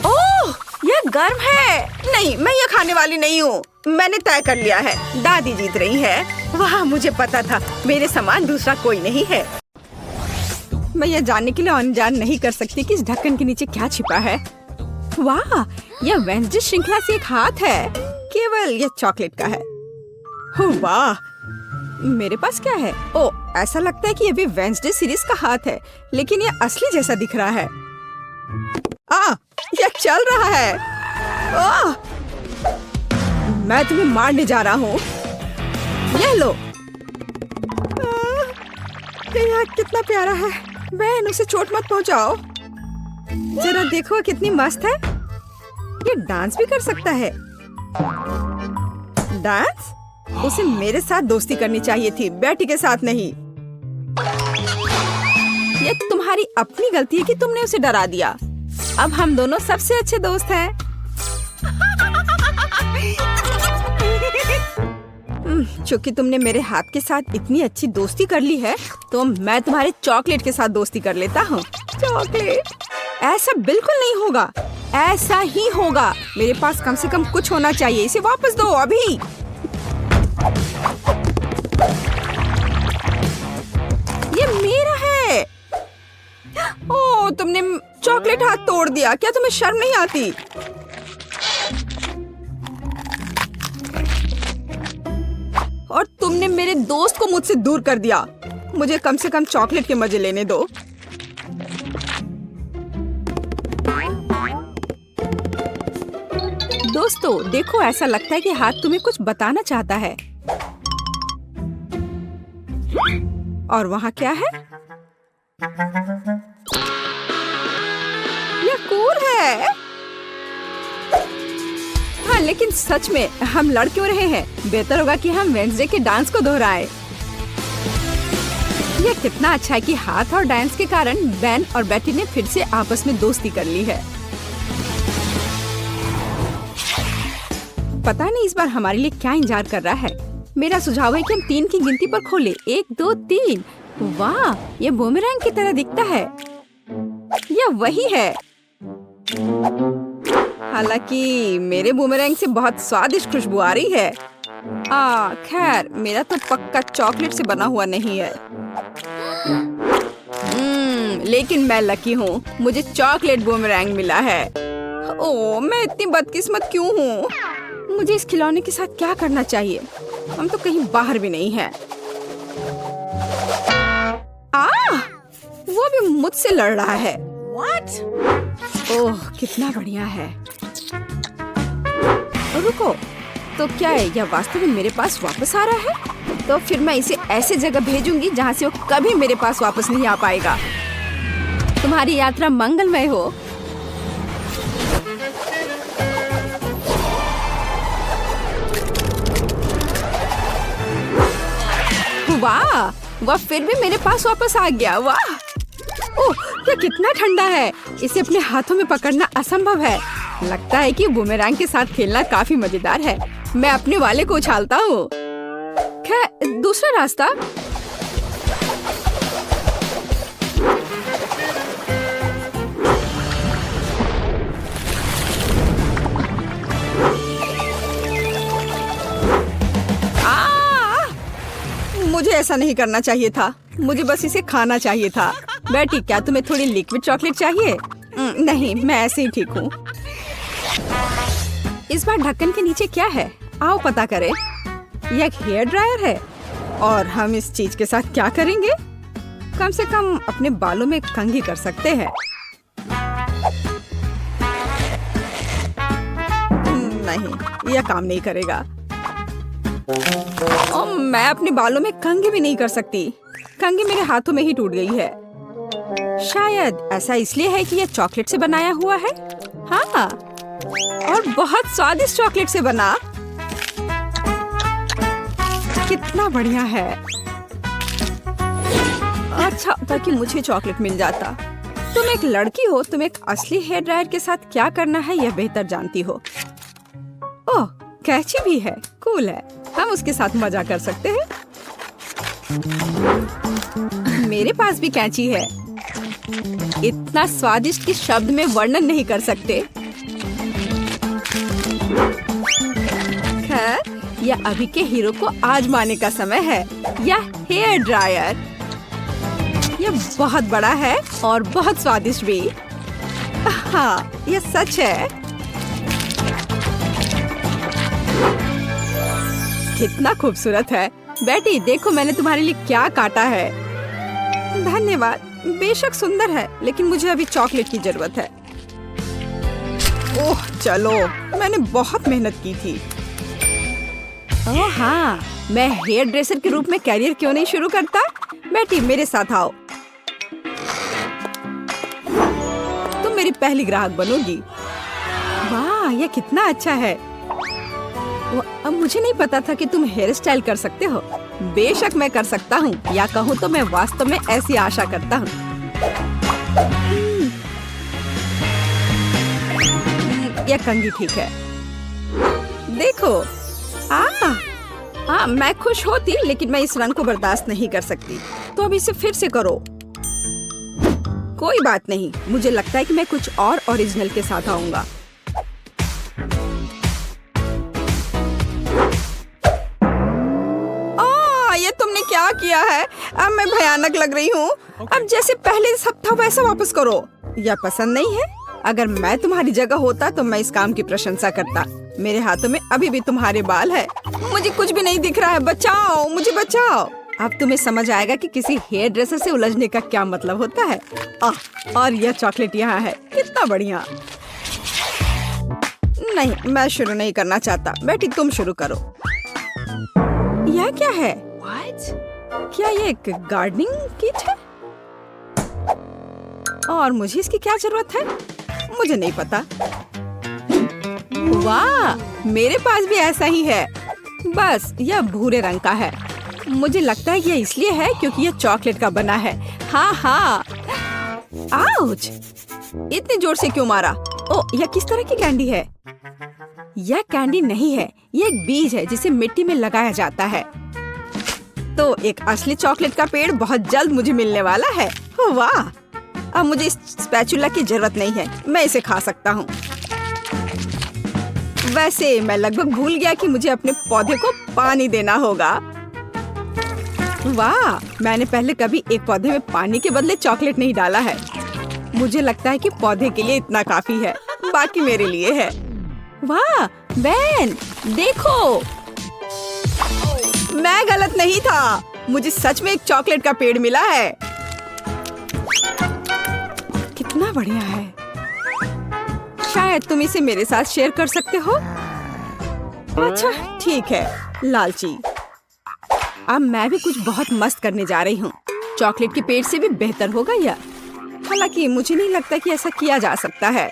ओह, ये गर्म है। नहीं, मैं ये खाने वाली नहीं हूँ। मैंने तय कर लिया है, दादी जीत रही है। वाह, मुझे पता था मेरे समान दूसरा कोई नहीं है। मैं ये जानने के लिए अनजान नहीं कर सकती कि इस ढक्कन के नीचे क्या छिपा है। वाह, यह वेंसडे श्रृंखला से एक हाथ है। केवल यह चॉकलेट का है। वाह, मेरे पास क्या है? ओ, ऐसा लगता है कि ये भी वेंसडे सीरीज का हाथ है, लेकिन ये असली जैसा दिख रहा है। ये चल रहा है। मैं तुम्हें मारने जा रहा हूँ। ये लो। यह कितना प्यारा है। बहन, उसे चोट मत पहुँचाओ। जरा देखो कितनी मस्त है। ये डांस भी कर सकता है। डांस? उसे मेरे साथ दोस्ती करनी चाहिए थी, बेटी के साथ नहीं। ये तुम्हारी अपनी गलती है कि तुमने उसे डरा दिया। अब हम दोनों सबसे अच्छे दोस्त हैं। चूंकि तुमने मेरे हाथ के साथ इतनी अच्छी दोस्ती कर ली है, तो मैं तुम्हारे चॉकलेट के साथ दोस्ती कर लेता हूँ। चॉकलेट? ऐसा बिल्कुल नहीं होगा। ऐसा ही होगा। मेरे पास कम से कम कुछ होना चाहिए। इसे वापस दो अभी। ये मेरा है। ओह, तुमने चॉकलेट हाथ तोड़ दिया। क्या तुम्हें शर्म नहीं आती? और तुमने मेरे दोस्त को मुझसे दूर कर दिया। मुझे कम से कम चॉकलेट के मजे लेने दो। दोस्तों देखो, ऐसा लगता है कि हाथ तुम्हें कुछ बताना चाहता है। और वहाँ क्या है? यह कूल है। हाँ, लेकिन सच में हम लड़ क्यों रहे हैं? बेहतर होगा कि हम वेडनेसडे के डांस को दोहराएं। यह कितना अच्छा है कि हाथ और डांस के कारण बेन और बेटी ने फिर से आपस में दोस्ती कर ली है। पता नहीं इस बार हमारे लिए क्या इंतजार कर रहा है। मेरा सुझाव है कि हम 3 की गिनती पर खोलें। 1, 2, 3। वाह, ये बूमेरैंग की तरह दिखता है। यह वही है। हालांकि मेरे बूमेरैंग से बहुत स्वादिष्ट खुशबू आ रही है। खैर मेरा तो पक्का चॉकलेट से बना हुआ नहीं है। लेकिन मैं लकी हूँ, मुझे चॉकलेट बूमेरैंग मिला है। ओह, मैं इतनी बदकिस्मत क्यों हूँ? मुझे इस खिलौने के साथ क्या करना चाहिए? हम तो कहीं बाहर भी नहीं हैं। वो भी मुझसे लड़ रहा है। What? ओह, कितना बढ़िया है। रुको, तो क्या है, यह वास्तव में मेरे पास वापस आ रहा है? तो फिर मैं इसे ऐसे जगह भेजूंगी जहाँ से वो कभी मेरे पास वापस नहीं आ पाएगा। तुम्हारी यात्रा मंगलमय हो। वाह, वह फिर भी मेरे पास वापस आ गया। वाह, ओह, यह कितना ठंडा है। इसे अपने हाथों में पकड़ना असंभव है। लगता है कि बूमेरैंग के साथ खेलना काफी मजेदार है। मैं अपने वाले को उछालता हूँ। खैर, दूसरा रास्ता। मुझे ऐसा नहीं करना चाहिए था। मुझे बस इसे खाना चाहिए था। बेटी, क्या तुम्हें थोड़ी लिक्विड चॉकलेट चाहिए? नहीं, मैं ऐसे ही ठीक हूँ। इस बार ढक्कन के नीचे क्या है? आओ पता करें। यह एक हेयर ड्रायर है। और हम इस चीज के साथ क्या करेंगे? कम से कम अपने बालों में कंघी कर सकते हैं। नहीं, यह काम नहीं करेगा। मैं अपने बालों में कंघी भी नहीं कर सकती। कंघी मेरे हाथों में ही टूट गई है। शायद ऐसा इसलिए है कि यह चॉकलेट से बनाया हुआ है। हाँ, और बहुत स्वादिष्ट चॉकलेट से बना। कितना बढ़िया है। अच्छा, ताकि मुझे चॉकलेट मिल जाता। तुम एक लड़की हो, तुम एक असली हेयर ड्रायर के साथ क्या करना है यह बेहतर जानती हो। ओह, कैची भी है। कूल है। हम उसके साथ मजा कर सकते हैं। मेरे पास भी कैंची है। इतना स्वादिष्ट कि शब्द में वर्णन नहीं कर सकते। खैर, यह अभी के हीरो को आजमाने का समय है। यह हेयर ड्रायर, यह बहुत बड़ा है और बहुत स्वादिष्ट भी। हाँ, यह सच है। कितना खूबसूरत है। बेटी, देखो मैंने तुम्हारे लिए क्या काटा है। धन्यवाद। बेशक सुंदर है, लेकिन मुझे अभी चॉकलेट की जरूरत है। ओह चलो, मैंने बहुत मेहनत की थी। ओह हाँ, मैं हेयर ड्रेसर के रूप में कैरियर क्यों नहीं शुरू करता? बेटी, मेरे साथ आओ। तुम मेरी पहली ग्राहक बनोगी। वाह, यह कितना अच्छा है। अब मुझे नहीं पता था कि तुम हेयर स्टाइल कर सकते हो। बेशक मैं कर सकता हूँ, या कहूँ तो मैं वास्तव में ऐसी आशा करता हूँ। यह कंघी ठीक है। देखो, मैं खुश होती, लेकिन मैं इस रंग को बर्दाश्त नहीं कर सकती। तो अब इसे फिर से करो। कोई बात नहीं, मुझे लगता है कि मैं कुछ और ओरिजिनल के साथ आऊंगा। ये तुमने क्या किया है? अब मैं भयानक लग रही हूँ। अब जैसे पहले सब था वैसा वापस करो। यह पसंद नहीं है? अगर मैं तुम्हारी जगह होता तो मैं इस काम की प्रशंसा करता। मेरे हाथों में अभी भी तुम्हारे बाल है। मुझे कुछ भी नहीं दिख रहा है। बचाओ, मुझे बचाओ। अब तुम्हें समझ आएगा कि किसी हेयर ड्रेसर से उलझने का क्या मतलब होता है। और यह चॉकलेट यहाँ है। कितना बढ़िया। नहीं, मैं शुरू नहीं करना चाहता। बेटी, तुम शुरू करो। यह क्या है? क्या ये एक गार्डनिंग किट है? और मुझे इसकी क्या जरूरत है? मुझे नहीं पता। वाह, मेरे पास भी ऐसा ही है। बस यह भूरे रंग का है। मुझे लगता है यह इसलिए है क्योंकि यह चॉकलेट का बना है। हाँ। आउच! इतने जोर से क्यों मारा? ओह, यह किस तरह की कैंडी है? यह कैंडी नहीं है, यह एक बीज है जिसे मिट्टी में लगाया जाता है। तो एक असली चॉकलेट का पेड़ बहुत जल्द मुझे मिलने वाला है। वाह! अब मुझे इस स्पैचुला की जरूरत नहीं है। मैं इसे खा सकता हूँ। वैसे मैं लगभग भूल गया कि मुझे अपने पौधे को पानी देना होगा। वाह, मैंने पहले कभी एक पौधे में पानी के बदले चॉकलेट नहीं डाला है। मुझे लगता है कि पौधे के लिए इतना काफी है, बाकी मेरे लिए है। वाह बेन, देखो, मैं गलत नहीं था। मुझे सच में एक चॉकलेट का पेड़ मिला है। कितना बढ़िया है। शायद तुम इसे मेरे साथ शेयर कर सकते हो। अच्छा ठीक है लालची। अब मैं भी कुछ बहुत मस्त करने जा रही हूँ। चॉकलेट के पेड़ से भी बेहतर होगा यह। हालांकि मुझे नहीं लगता कि ऐसा किया जा सकता है।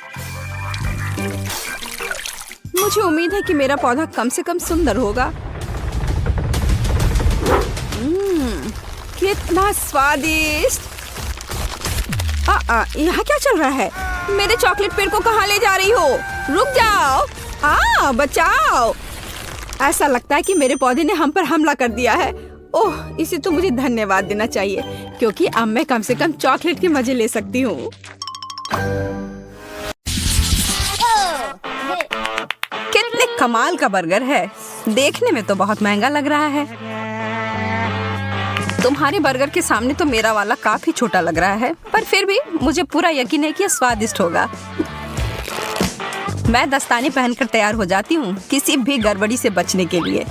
मुझे उम्मीद है कि मेरा पौधा कम से कम सुंदर होगा। कितना स्वादिष्ट। यहाँ क्या चल रहा है? मेरे चॉकलेट पेड़ को कहाँ ले जा रही हो? रुक जाओ। बचाओ। ऐसा लगता है कि मेरे पौधे ने हम पर हमला कर दिया है। ओह, इसे तो मुझे धन्यवाद देना चाहिए, क्योंकि अब मैं कम से कम चॉकलेट के मजे ले सकती हूँ। कितने कमाल का बर्गर है। देखने में तो बहुत महंगा लग रहा है। तुम्हारे बर्गर के सामने तो मेरा वाला काफी छोटा लग रहा है, पर फिर भी मुझे पूरा यकीन है कि यह स्वादिष्ट होगा। मैं दस्ताने पहनकर तैयार हो जाती हूँ, किसी भी गड़बड़ी से बचने के लिए।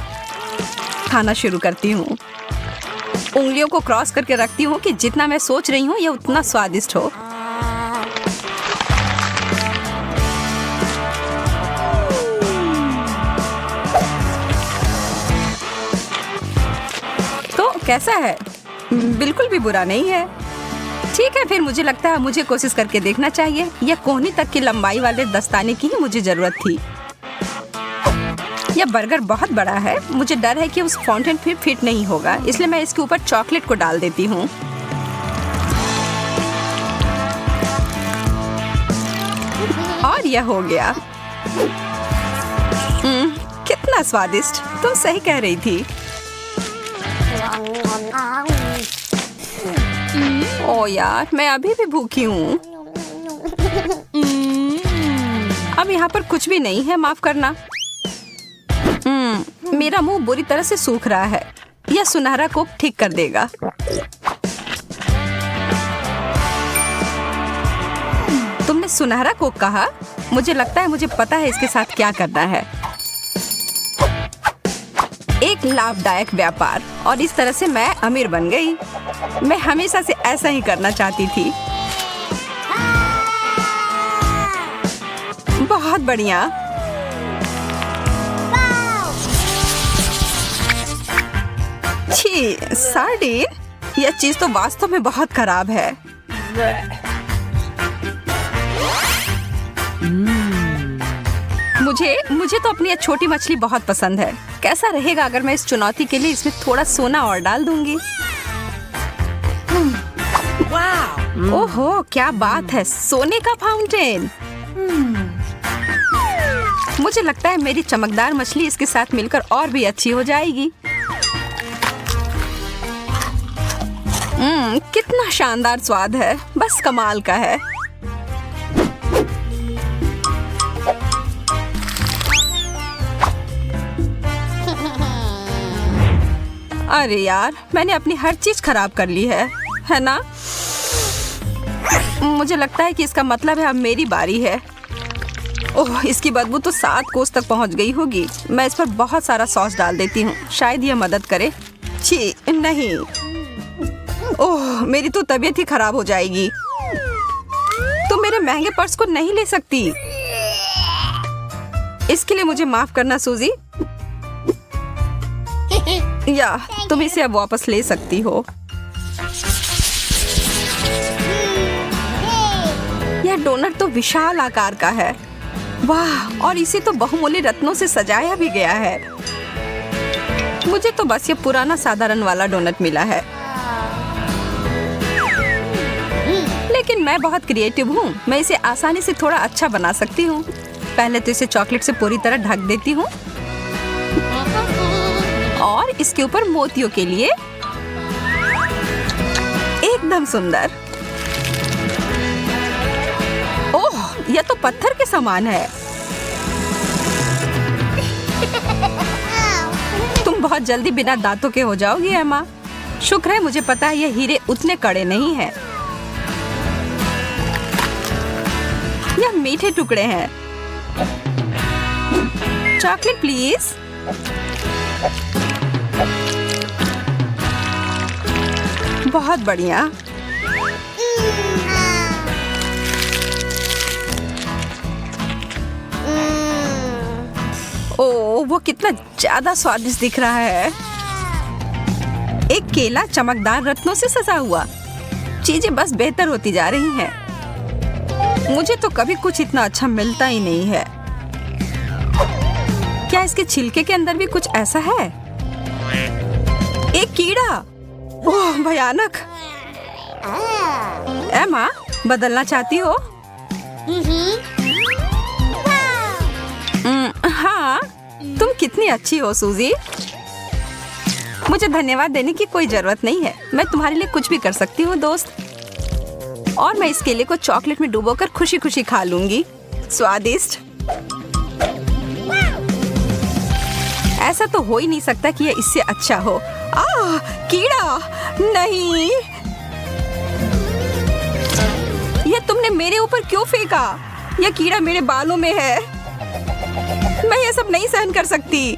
खाना शुरू करती हूँ। उंगलियों को क्रॉस करके रखती हूँ कि जितना मैं सोच रही हूँ यह उतना स्वादिष्ट हो। तो कैसा है? बिल्कुल भी बुरा नहीं है। ठीक है, फिर मुझे लगता है मुझे कोशिश करके देखना चाहिए। यह कोहनी तक की लंबाई वाले दस्ताने की ही मुझे जरूरत थी। यह बर्गर बहुत बड़ा है। मुझे डर है कि उस फाउंटेन फिर फिट नहीं होगा, इसलिए मैं इसके ऊपर चॉकलेट को डाल देती हूँ। और यह हो गया। कितना स्वादिष्ट। तुम सही कह रही थी। ओ यार, मैं अभी भी भूखी हूँ। अब यहाँ पर कुछ भी नहीं है, माफ करना। मेरा मुंह बुरी तरह से सूख रहा है। यह सुनहरा कोक ठीक कर देगा। तुमने सुनहरा कोक कहा? मुझे लगता है मुझे पता है इसके साथ क्या करना है। एक लाभदायक व्यापार, और इस तरह से मैं अमीर बन गई। मैं हमेशा से ऐसा ही करना चाहती थी। बहुत बढ़िया। छी, सार्डिन, यह चीज तो वास्तव में बहुत खराब है। मुझे तो अपनी यह छोटी मछली बहुत पसंद है। कैसा रहेगा अगर मैं इस चुनौती के लिए इसमें थोड़ा सोना और डाल दूंगी? ओहो, क्या बात है, सोने का फाउंटेन। मुझे लगता है मेरी चमकदार मछली इसके साथ मिलकर और भी अच्छी हो जाएगी। कितना शानदार स्वाद है, बस कमाल का है। अरे यार, मैंने अपनी हर चीज खराब कर ली है ना? मुझे लगता है कि इसका मतलब है अब मेरी बारी है। ओह, इसकी बदबू तो 7 कोस तक पहुंच गई होगी। मैं इस पर बहुत सारा सॉस डाल देती हूँ, शायद यह मदद करे। छी, नहीं। ओह, मेरी तो तबीयत ही खराब हो जाएगी। तुम मेरे महंगे पर्स को नहीं ले सकती। इसके लिए मुझे माफ करना सूजी। या तुम इसे अब वापस ले सकती हो। यह डोनट तो विशाल आकार का है। वाह, और इसे तो बहुमूल्य रत्नों से सजाया भी गया है। मुझे तो बस ये पुराना साधारण वाला डोनट मिला है। लेकिन मैं बहुत क्रिएटिव हूँ। मैं इसे आसानी से थोड़ा अच्छा बना सकती हूँ। पहले तो इसे चॉकलेट से पूरी तरह ढक देती हूँ और इसके ऊपर मोतियों के लिए एकदम सुंदर। ओह, यह तो पत्थर के समान है। बहुत जल्दी बिना दांतों के हो जाओगी एमा। शुक्र है मुझे पता है ये हीरे उतने कड़े नहीं हैं। यह मीठे टुकड़े हैं। Chocolate please. बहुत बढ़िया। ओह, वो कितना ज्यादा स्वादिष्ट दिख रहा है। एक केला चमकदार रत्नों से सजा हुआ। चीजें बस बेहतर होती जा रही हैं। मुझे तो कभी कुछ इतना अच्छा मिलता ही नहीं है। क्या इसके छिलके के अंदर भी कुछ ऐसा है? एक कीड़ा। ओह, भयानक। एमा, बदलना चाहती हो? हाँ, तुम कितनी अच्छी हो सूजी। मुझे धन्यवाद देने की कोई जरूरत नहीं है। मैं तुम्हारे लिए कुछ भी कर सकती हूँ दोस्त। और मैं इस केले को चॉकलेट में डुबोकर खुशी खुशी खा लूंगी। स्वादिष्ट। ऐसा तो हो ही नहीं सकता कि यह इससे अच्छा हो। कीड़ा नहीं। यह तुमने मेरे ऊपर क्यों फेंका? यह कीड़ा मेरे बालों में है। मैं ये सब नहीं सहन कर सकती।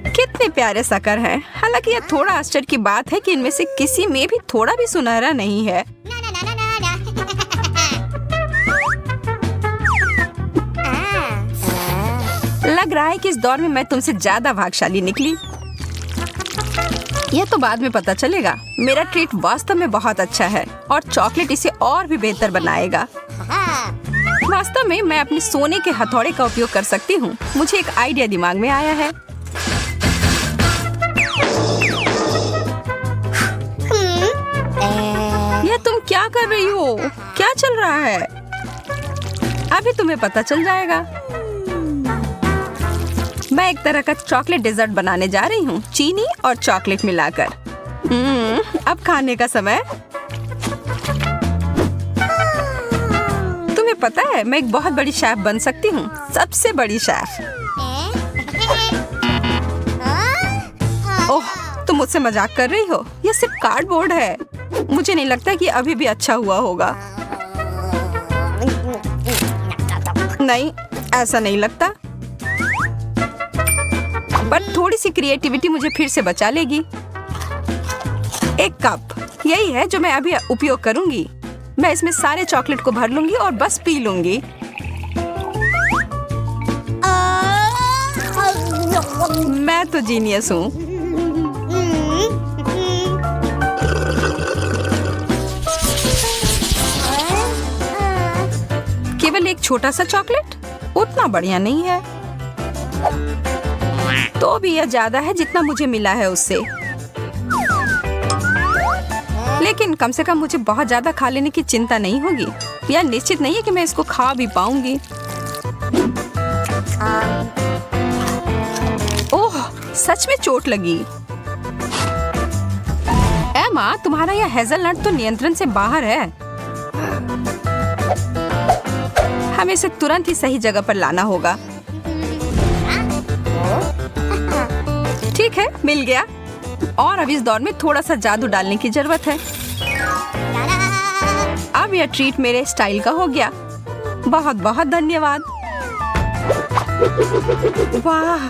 कितने प्यारे शक्कर हैं। हालांकि यह थोड़ा आश्चर्य की बात है कि इनमें से किसी में भी थोड़ा भी सुनहरा नहीं है। लग रहा है कि इस दौर में मैं तुमसे ज्यादा भाग्यशाली निकली। यह तो बाद में पता चलेगा। मेरा ट्रीट वास्तव में बहुत अच्छा है और चॉकलेट इसे और भी बेहतर बनाएगा। वास्तव में मैं अपने सोने के हथौड़े का उपयोग कर सकती हूँ। मुझे एक आइडिया दिमाग में आया है। यह तुम क्या कर रही हो? क्या चल रहा है? अभी तुम्हें पता चल जाएगा। मैं एक तरह का चॉकलेट डेजर्ट बनाने जा रही हूँ, चीनी और चॉकलेट मिलाकर। अब खाने का समय। तुम्हें पता है मैं एक बहुत बड़ी शेफ बन सकती हूँ, सबसे बड़ी शेफ। ओह, तुम मुझसे मजाक कर रही हो? यह सिर्फ कार्डबोर्ड है। मुझे नहीं लगता कि अभी भी अच्छा हुआ होगा। नहीं, ऐसा नहीं लगता। पर थोड़ी सी क्रिएटिविटी मुझे फिर से बचा लेगी। एक कप, यही है जो मैं अभी उपयोग करूंगी। मैं इसमें सारे चॉकलेट को भर लूंगी और बस पी लूंगी। मैं तो जीनियस हूँ। केवल एक छोटा सा चॉकलेट उतना बढ़िया नहीं है। तो भी यह ज्यादा है जितना मुझे मिला है उससे। लेकिन कम से कम मुझे बहुत ज्यादा खा लेने की चिंता नहीं होगी। यह निश्चित नहीं है कि मैं इसको खा भी पाऊंगी। ओह, सच में चोट लगी। एमा, तुम्हारा यह हेज़लनट तो नियंत्रण से बाहर है। हमें इसे तुरंत ही सही जगह पर लाना होगा। ठीक है, मिल गया। और अब इस दौर में थोड़ा सा जादू डालने की जरूरत है। अब यह ट्रीट मेरे स्टाइल का हो गया। बहुत बहुत धन्यवाद। वाह,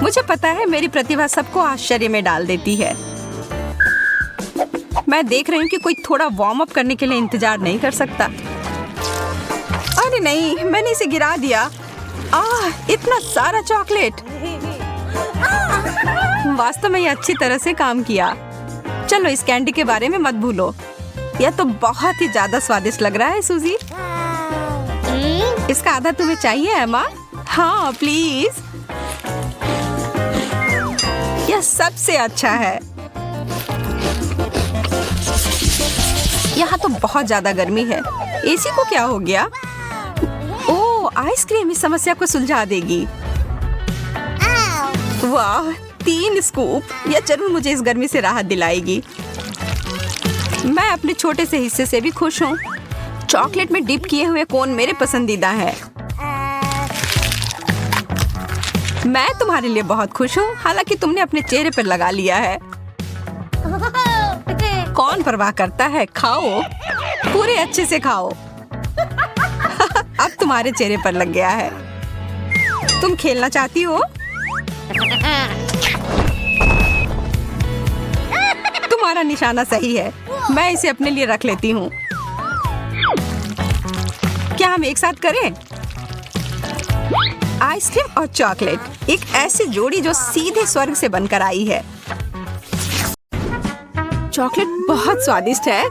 मुझे पता है मेरी प्रतिभा सबको आश्चर्य में डाल देती है। मैं देख रही हूँ कि कोई थोड़ा वार्म अप करने के लिए इंतजार नहीं कर सकता। अरे नहीं, मैंने इसे गिरा दिया। इतना सारा चॉकलेट। वास्तव में ये अच्छी तरह से काम किया। चलो, इस कैंडी के बारे में मत भूलो। यह तो बहुत ही ज्यादा स्वादिष्ट लग रहा है सूजी। इसका आधा तुम्हें चाहिए एमा? हाँ प्लीज। यह सबसे अच्छा है। यहाँ तो बहुत ज्यादा गर्मी है। एसी को क्या हो गया? ओह, आइसक्रीम इस समस्या को सुलझा देगी। वाह, 3 स्कूप। यह जरूर मुझे इस गर्मी से राहत दिलाएगी। मैं अपने छोटे से हिस्से से भी खुश हूँ। चॉकलेट में डिप किए हुए कोन मेरे पसंदीदा है। मैं तुम्हारे लिए बहुत खुश हूँ, हालांकि तुमने अपने चेहरे पर लगा लिया है। कौन परवाह करता है, खाओ, पूरे अच्छे से खाओ। अब तुम्हारे चेहरे पर लग गया है। तुम खेलना चाहती हो? तुम्हारा निशाना सही है, मैं इसे अपने लिए रख लेती हूँ। क्या हम एक साथ करें? आइसक्रीम और चॉकलेट, एक ऐसी जोड़ी जो सीधे स्वर्ग से बनकर आई है। चॉकलेट बहुत स्वादिष्ट है।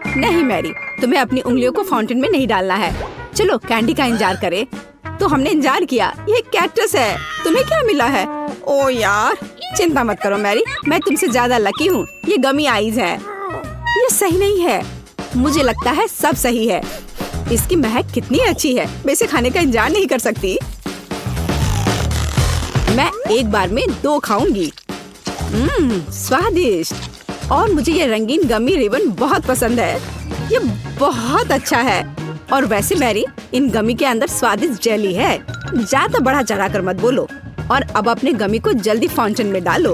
नहीं मैरी, तुम्हें अपनी उंगलियों को फाउंटेन में नहीं डालना है। चलो कैंडी का इंतजार करें। तो हमने इंतजार किया। ये कैक्टस है। तुम्हें क्या मिला है? ओ यार, चिंता मत करो मैरी, मैं तुमसे ज्यादा लकी हूँ। ये गमी आइज है। ये सही नहीं है। मुझे लगता है सब सही है। इसकी महक कितनी अच्छी है, मैं इसे खाने का इंतजार नहीं कर सकती। मैं एक बार में 2 खाऊंगी। स्वादिष्ट। और मुझे ये रंगीन गमी रिबन बहुत पसंद है। ये बहुत अच्छा है। और वैसे मैरी, इन गमी के अंदर स्वादिष्ट जेली है। ज्यादा बढ़ा चढ़ा कर मत बोलो। और अब अपने गमी को जल्दी फाउंटेन में डालो।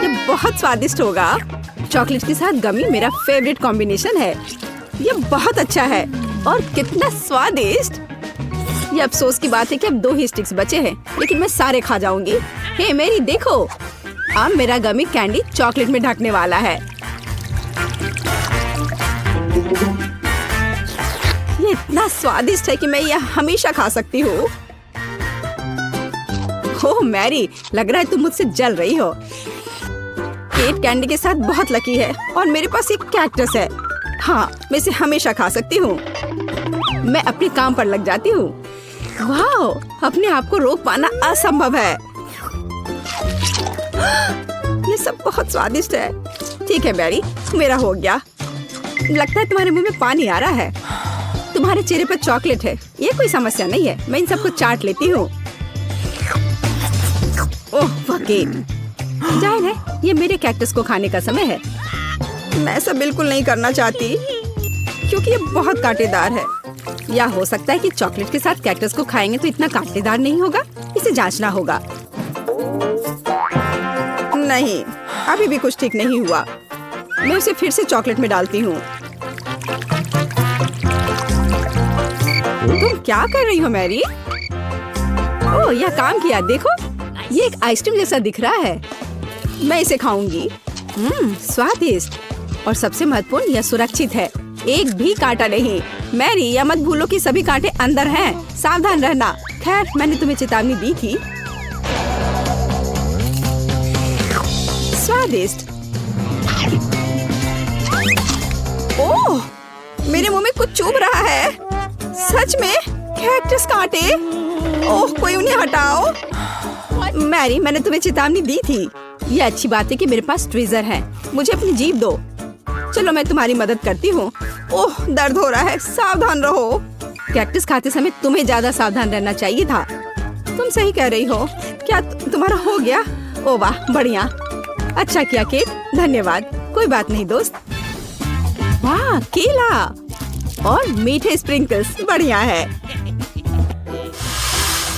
ये बहुत स्वादिष्ट होगा। चॉकलेट के साथ गमी मेरा फेवरेट कॉम्बिनेशन है। ये बहुत अच्छा है और कितना स्वादिष्ट। ये अफसोस की बात है कि अब 2 ही स्टिक्स बचे हैं, लेकिन मैं सारे खा जाऊंगी। हे मेरी देखो, अब मेरा गमी कैंडी चॉकलेट में ढकने वाला है। ये इतना स्वादिष्ट है कि मैं यह हमेशा खा सकती हूँ। ओह मैरी, लग रहा है तुम मुझसे जल रही हो। केट कैंडी के साथ बहुत लकी है और मेरे पास एक कैक्टस है। हाँ, मैं इसे हमेशा खा सकती हूँ। मैं अपने काम पर लग जाती हूँ। वाह, अपने आप को रोक पाना असंभव है। ये सब बहुत स्वादिष्ट है। ठीक है मैरी, मेरा हो गया। लगता है तुम्हारे मुंह में पानी आ रहा है। तुम्हारे चेहरे पर चॉकलेट है, ये कोई समस्या नहीं है। मैं इन सबको चाट लेती हूँ। ओह केट, जाहिर है ये मेरे कैक्टस को खाने का समय है। मैं ऐसा बिल्कुल नहीं करना चाहती क्योंकि ये बहुत कांटेदार है। या हो सकता है कि चॉकलेट के साथ कैक्टस को खाएंगे तो इतना कांटेदार नहीं होगा। इसे जांचना होगा। नहीं, अभी भी कुछ ठीक नहीं हुआ। मैं उसे फिर से चॉकलेट में डालती हूँ। तुम क्या कर रही हो मैरी? ओह, यह काम किया। देखो, ये एक आइसक्रीम जैसा दिख रहा है। मैं इसे खाऊंगी। स्वादिष्ट। और सबसे महत्वपूर्ण, यह सुरक्षित है। एक भी कांटा नहीं। मैरी, यह मत भूलो कि सभी कांटे अंदर हैं। सावधान रहना। खैर, मैंने तुम्हें चेतावनी दी थी। स्वादिष्ट। ओह, मेरे मुंह में कुछ चुभ रहा है। सच में कैक्टस कांटे। ओह, कोई उन्हें हटाओ। मैरी, मैंने तुम्हें चेतावनी दी थी। ये अच्छी बात है कि मेरे पास ट्विज़र है। मुझे अपनी जीभ दो। चलो, मैं तुम्हारी मदद करती हूँ। ओह, दर्द हो रहा है। सावधान रहो। कैक्टस खाते समय तुम्हें ज्यादा सावधान रहना चाहिए था। तुम सही कह रही हो। क्या तुम्हारा हो गया? ओह वाह, बढ़िया। अच्छा किया केट, धन्यवाद। कोई बात नहीं दोस्त। वाह, केला और मीठे स्प्रिंकल्स, बढ़िया है।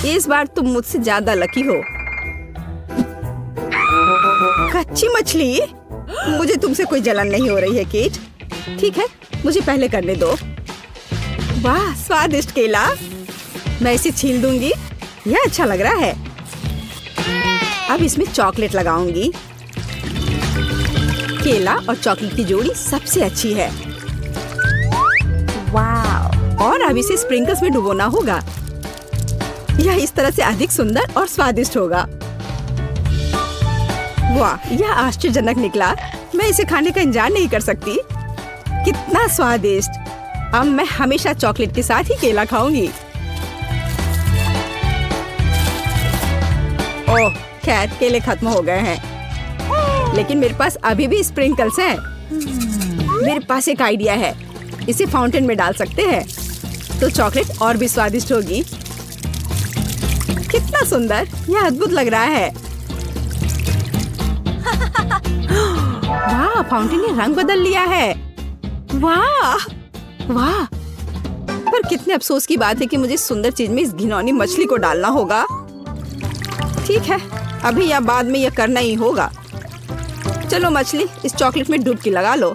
इस बार तुम मुझसे ज्यादा लकी हो। कच्ची मछली? मुझे तुमसे कोई जलन नहीं हो रही है केट। ठीक है, मुझे पहले करने दो। वाह, स्वादिष्ट केला। मैं इसे छील दूंगी। यह अच्छा लग रहा है। अब इसमें चॉकलेट लगाऊंगी। केला और चॉकलेट की जोड़ी सबसे अच्छी है। वाह। और अब इसे स्प्रिंकल्स में डुबोना होगा। यह इस तरह से अधिक सुंदर और स्वादिष्ट होगा। वाह, यह आश्चर्यजनक निकला। मैं इसे खाने का इंतजार नहीं कर सकती। कितना स्वादिष्ट। अब मैं हमेशा चॉकलेट के साथ ही केला खाऊंगी। ओह, खैर केले खत्म हो गए हैं, लेकिन मेरे पास अभी भी स्प्रिंकल्स हैं। मेरे पास एक आइडिया है। इसे फाउंटेन में डाल सकते हैं तो चॉकलेट और भी स्वादिष्ट होगी। कितना सुंदर, यह अद्भुत लग रहा है। वाह, फाउंटेन ने रंग बदल लिया है। वाह वाह, पर कितने अफसोस की बात है कि मुझे इस सुंदर चीज में इस घिनौनी मछली को डालना होगा। ठीक है, अभी या बाद में यह करना ही होगा। चलो मछली, इस चॉकलेट में डुबकी लगा लो।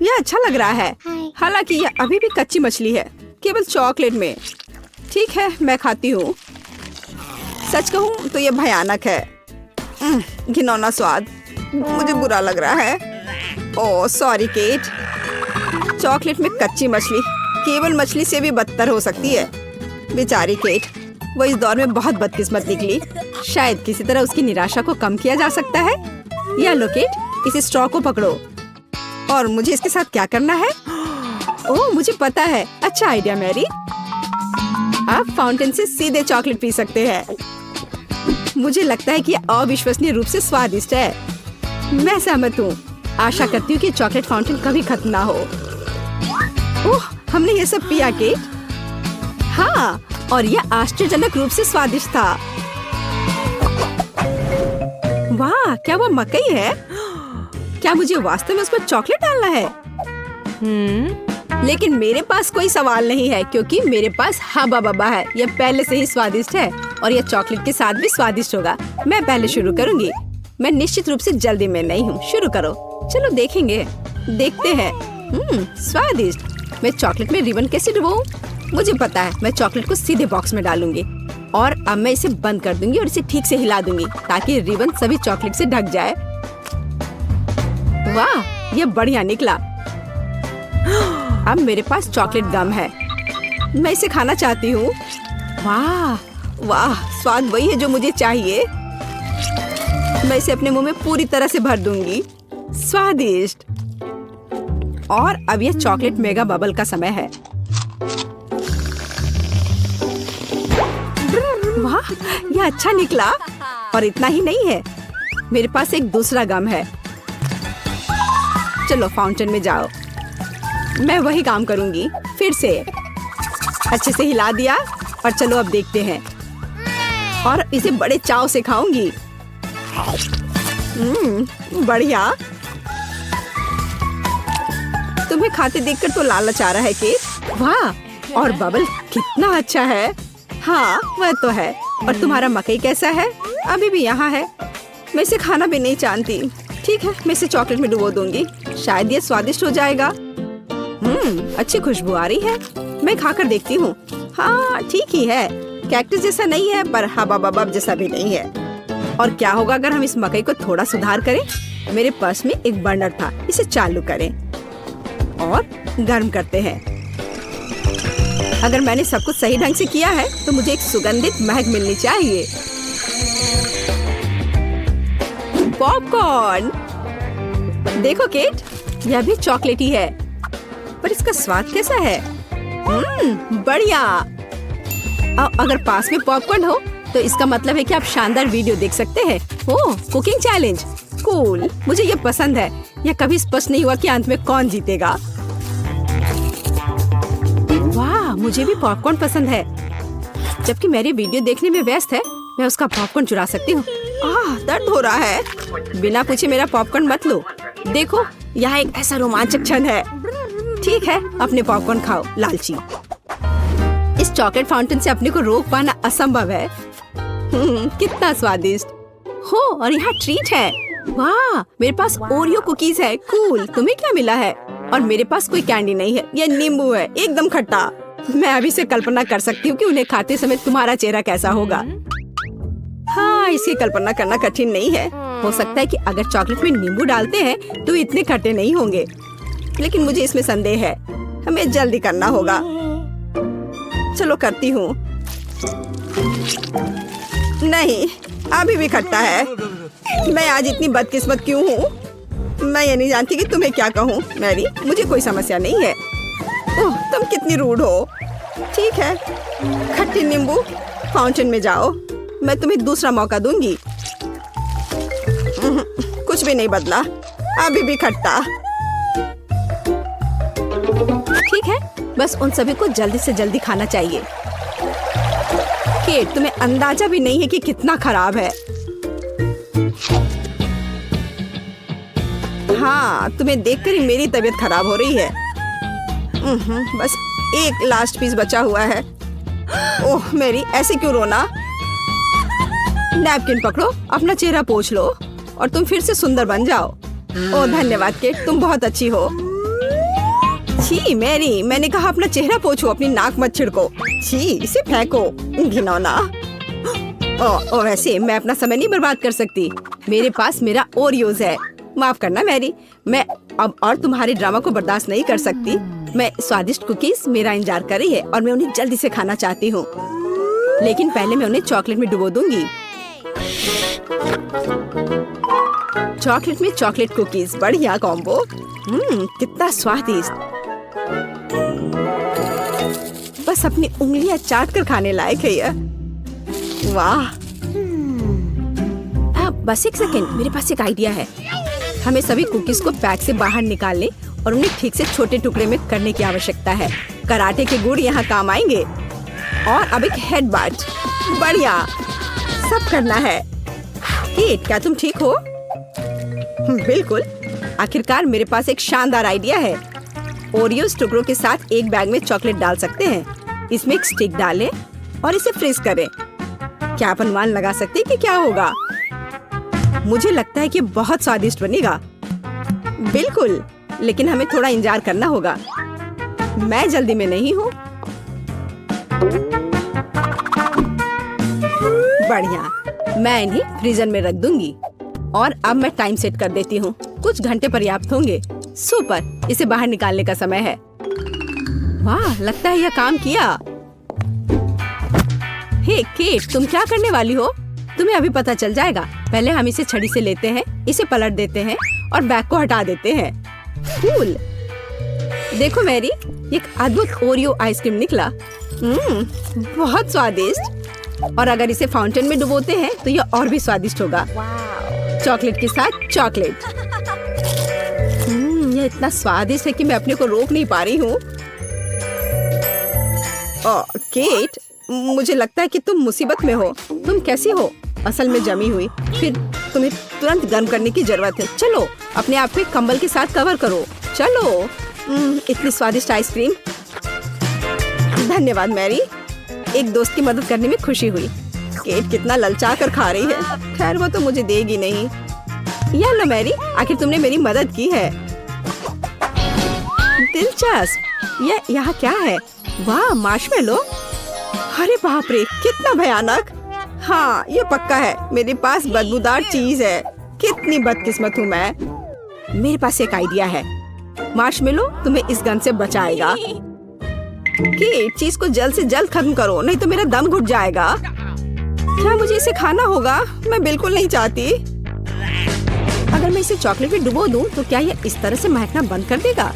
यह अच्छा लग रहा है, हालांकि यह अभी भी कच्ची मछली है, केवल चॉकलेट में। ठीक है, मैं खाती हूँ। सच कहूँ तो यह भयानक है। घिनौना स्वाद, मुझे बुरा लग रहा है। Oh sorry cat. चॉकलेट में कच्ची मछली केवल मछली से भी बदतर हो सकती है। बेचारी केट, वो इस दौर में बहुत बदकिस्मत निकली। शायद किसी तरह उसकी निराशा को कम किया जा सकता है। या लो केट, इस स्ट्रॉ को पकड़ो। और मुझे इसके साथ क्या करना है? ओह मुझे पता है, अच्छा आइडिया मैरी। आप फाउंटेन से सीधे चॉकलेट पी सकते हैं। मुझे लगता है कि यह अविश्वसनीय रूप से स्वादिष्ट है। मैं सहमत हूँ। आशा करती हूँ कि चॉकलेट फाउंटेन कभी खत्म ना हो। ओह, हमने ये सब पिया केट? हाँ, और यह आश्चर्यजनक रूप से स्वादिष्ट था। वाह, क्या वो मकई है? क्या मुझे वास्तव में उस पर चॉकलेट डालना है? लेकिन मेरे पास कोई सवाल नहीं है, क्योंकि मेरे पास हबा बबा है। यह पहले से ही स्वादिष्ट है और यह चॉकलेट के साथ भी स्वादिष्ट होगा। मैं पहले शुरू करूंगी। मैं निश्चित रूप से जल्दी में नहीं हूँ। शुरू करो। चलो देखेंगे, देखते हैं। स्वादिष्ट। मैं चॉकलेट में रिबन कैसे डुबाऊं? मुझे पता है, मैं चॉकलेट को सीधे बॉक्स में डालूंगी और अब मैं इसे बंद कर दूंगी और इसे ठीक से हिला दूंगी ताकि रिबन सभी चॉकलेट से ढक जाए। वाह, ये बढ़िया निकला। अब मेरे पास चॉकलेट गम है। मैं इसे खाना चाहती हूँ। वाह वाह, स्वाद वही है जो मुझे चाहिए। मैं इसे अपने मुंह में पूरी तरह से भर दूंगी। स्वादिष्ट। और अब यह चॉकलेट मेगा बबल का समय है। वाह, यह अच्छा निकला। और इतना ही नहीं है, मेरे पास एक दूसरा गम है। चलो फाउंटेन में जाओ। मैं वही काम करूंगी फिर से। अच्छे से हिला दिया और चलो अब देखते हैं। और इसे बड़े चाव से खाऊंगी। बढ़िया। तुम्हें खाते देखकर तो लालच आ रहा है केट। वाह, और बबल कितना अच्छा है। हाँ वह तो है। और तुम्हारा मकई कैसा है? अभी भी यहाँ है। मैं इसे खाना भी नहीं जानती। ठीक है, मैं इसे चॉकलेट में डुबो दूंगी। शायद ये स्वादिष्ट हो जाएगा। अच्छी खुशबू आ रही है। मैं खाकर देखती हूँ। हाँ ठीक ही है। कैक्टस जैसा नहीं है, पर हबा बबा जैसा भी नहीं है। और क्या होगा अगर हम इस मकई को थोड़ा सुधार करें? मेरे पर्स में एक बर्नर था, इसे चालू करें और गर्म करते हैं। अगर मैंने सब कुछ सही ढंग से किया है तो मुझे एक सुगंधित महक मिलनी चाहिए। पॉपकॉर्न। देखो केट, यह भी चॉकलेटी है, पर इसका स्वाद कैसा है? बढ़िया। अगर पास में पॉपकॉर्न हो तो इसका मतलब है कि आप शानदार वीडियो देख सकते हैं। ओह, कुकिंग चैलेंज। कूल, मुझे ये पसंद है। यह कभी स्पष्ट नहीं हुआ कि अंत में कौन जीतेगा। वाह, मुझे भी पॉपकॉर्न पसंद है। जबकि मेरी वीडियो देखने में व्यस्त है, मैं उसका पॉपकॉर्न चुरा सकती हूँ। दर्द हो रहा है। बिना पूछे मेरा पॉपकॉर्न मत लो। देखो, यहाँ एक ऐसा रोमांचक क्षण है। ठीक है, अपने पॉपकॉर्न खाओ लालची। इस चॉकलेट फाउंटेन से अपने को रोक पाना असंभव है। कितना स्वादिष्ट हो। और यहाँ ट्रीट है। वाह, मेरे पास ओरियो कुकीज है। कूल, तुम्हें क्या मिला है? और मेरे पास कोई कैंडी नहीं है। यह नींबू है, एकदम खट्टा। मैं अभी से कल्पना कर सकती हूँ कि उन्हें खाते समय तुम्हारा चेहरा कैसा होगा। हाँ, इसकी कल्पना करना कठिन नहीं है। हो सकता है कि अगर चॉकलेट में नींबू डालते हैं तो इतने खट्टे नहीं होंगे, लेकिन मुझे इसमें संदेह है। हमें जल्दी करना होगा। चलो करती हूँ। नहीं, अभी भी खट्टा है। मैं आज इतनी बदकिस्मत क्यों हूँ? मैं ये नहीं जानती कि तुम्हें क्या कहूँ। मैरी, मुझे कोई समस्या नहीं है। ओह, तुम कितनी रूड हो। ठीक है, खट्टी नींबू, फाउंटेन में जाओ। मैं तुम्हें दूसरा मौका दूंगी। कुछ भी नहीं बदला, अभी भी खट्टा। ठीक है, बस उन सभी को जल्दी से जल्दी खाना चाहिए। केट, तुम्हें अंदाजा भी नहीं है कि कितना खराब है। हाँ, तुम्हें देखकर ही मेरी तबीयत खराब हो रही है। बस एक लास्ट पीस बचा हुआ है। ओह मेरी, ऐसे क्यों रोना? नैपकिन पकड़ो, अपना चेहरा पोंछ लो और तुम फिर से सुंदर बन जाओ। ओह धन्यवाद केट, तुम बहुत अच्छी हो। छी मैरी, मैंने कहा अपना चेहरा पोंछो, अपनी नाक मत छिड़को। छी, इसे फेंको, घिनौना। ओह वैसे मैं अपना समय नहीं बर्बाद कर सकती, मेरे पास मेरा ओरियोज है। माफ करना मैरी, मैं अब और तुम्हारे ड्रामा को बर्दाश्त नहीं कर सकती। मैं स्वादिष्ट कुकीज मेरा इंतजार कर रही है और मैं उन्हें जल्दी से खाना चाहती हूँ, लेकिन पहले मैं उन्हें चॉकलेट में डुबो दूंगी। चॉकलेट में चॉकलेट कुकीज, बढ़िया कॉम्बो। कितना स्वादिष्ट। बस अपनी उंगलियां चाट कर खाने लायक है यह। वाह। बस एक सेकेंड, मेरे पास एक आइडिया है। हमें सभी कुकीज को पैक से बाहर निकालने और उन्हें ठीक से छोटे टुकड़े में करने की आवश्यकता है। कराटे के गुण यहाँ काम आएंगे। और अब एक हेडबट, बढ़िया, सब करना है। केट, क्या तुम ठीक हो? बिल्कुल, आखिरकार मेरे पास एक शानदार आइडिया है। ओरियोस टुकड़ों के साथ एक बैग में चॉकलेट डाल सकते हैं। इसमें एक स्टिक डालें और इसे फ्रीज करें। क्या आप अनुमान लगा सकते हैं कि क्या होगा? मुझे लगता है कि बहुत स्वादिष्ट बनेगा। बिल्कुल, लेकिन हमें थोड़ा इंतजार करना होगा। मैं जल्दी में नहीं हूँ। बढ़िया, मैं इन्हें फ्रीजर में रख दूंगी और अब मैं टाइम सेट कर देती हूँ। कुछ घंटे पर्याप्त होंगे। सुपर, इसे बाहर निकालने का समय है। वाह, लगता है यह काम किया। हे केट, तुम क्या करने वाली हो? तुम्हें अभी पता चल जाएगा। पहले हम इसे छड़ी से लेते हैं, इसे पलट देते हैं और बैग को हटा देते हैं। कूल। देखो मैरी, एक अद्भुत ओरियो आइसक्रीम निकला। बहुत स्वादिष्ट। और अगर इसे फाउंटेन में डुबोते हैं तो यह और भी स्वादिष्ट होगा। चॉकलेट के साथ चॉकलेट। यह इतना स्वादिष्ट है कि मैं अपने को रोक नहीं पा रही हूँ। केट, मुझे लगता है कि तुम मुसीबत में हो। तुम कैसी हो? असल में जमी हुई, फिर तुम्हें तुरंत गर्म करने की जरूरत है। चलो, अपने आप को एक कंबल के साथ कवर करो। चलो। इतनी स्वादिष्ट आइसक्रीम। धन्यवाद मैरी, एक दोस्त की मदद करने में खुशी हुई। केट कितना ललचा कर खा रही है। खैर, वो तो मुझे देगी नहीं। या लो मैरी, आखिर तुमने मेरी मदद की है। दिलचस्प। यह यहाँ क्या है? वाह, मार्शमेलो। अरे बाप रे, कितना भयानक। हाँ, ये पक्का है, मेरे पास बदबूदार चीज है। कितनी बदकिस्मत हूँ मैं। मेरे पास एक आइडिया है। मार्शमेलो तुम्हें इस गन से बचाएगा। केट, चीज को जल्द से जल्द खत्म करो, नहीं तो मेरा दम घुट जाएगा। क्या मुझे इसे खाना होगा? मैं बिल्कुल नहीं चाहती। अगर मैं इसे चॉकलेट में डुबो दूं, तो क्या यह इस तरह से महकना बंद कर देगा?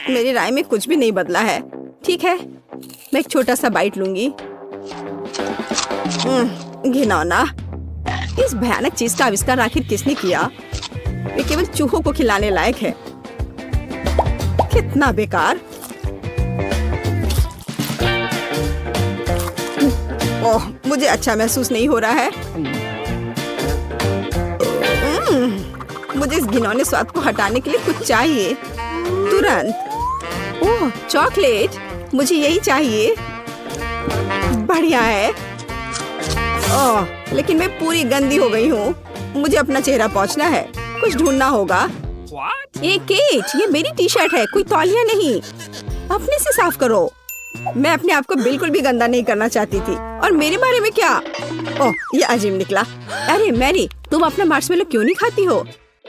मेरी राय में कुछ भी नहीं बदला है। ठीक है, मैं एक छोटा सा बाइट लूंगी। घिनौना। इस भयानक चीज का आविष्कार आखिर किसने किया? ये केवल चूहों को खिलाने लायक है। कितना बेकार। ओह, मुझे अच्छा महसूस नहीं हो रहा है। मुझे इस घिनौने स्वाद को हटाने के लिए कुछ चाहिए, तुरंत। ओह, चॉकलेट, मुझे यही चाहिए। बढ़िया है। ओह, लेकिन मैं पूरी गंदी हो गई हूँ। मुझे अपना चेहरा पोंछना है, कुछ ढूंढना होगा। ये केट, ये मेरी टी शर्ट है, कोई तौलिया नहीं। अपने से साफ करो। मैं अपने आप को बिल्कुल भी गंदा नहीं करना चाहती थी। और मेरे बारे में क्या? ओह, ये अजीब निकला। अरे मैरी, तुम अपना मार्शमेलो क्यों नहीं खाती हो?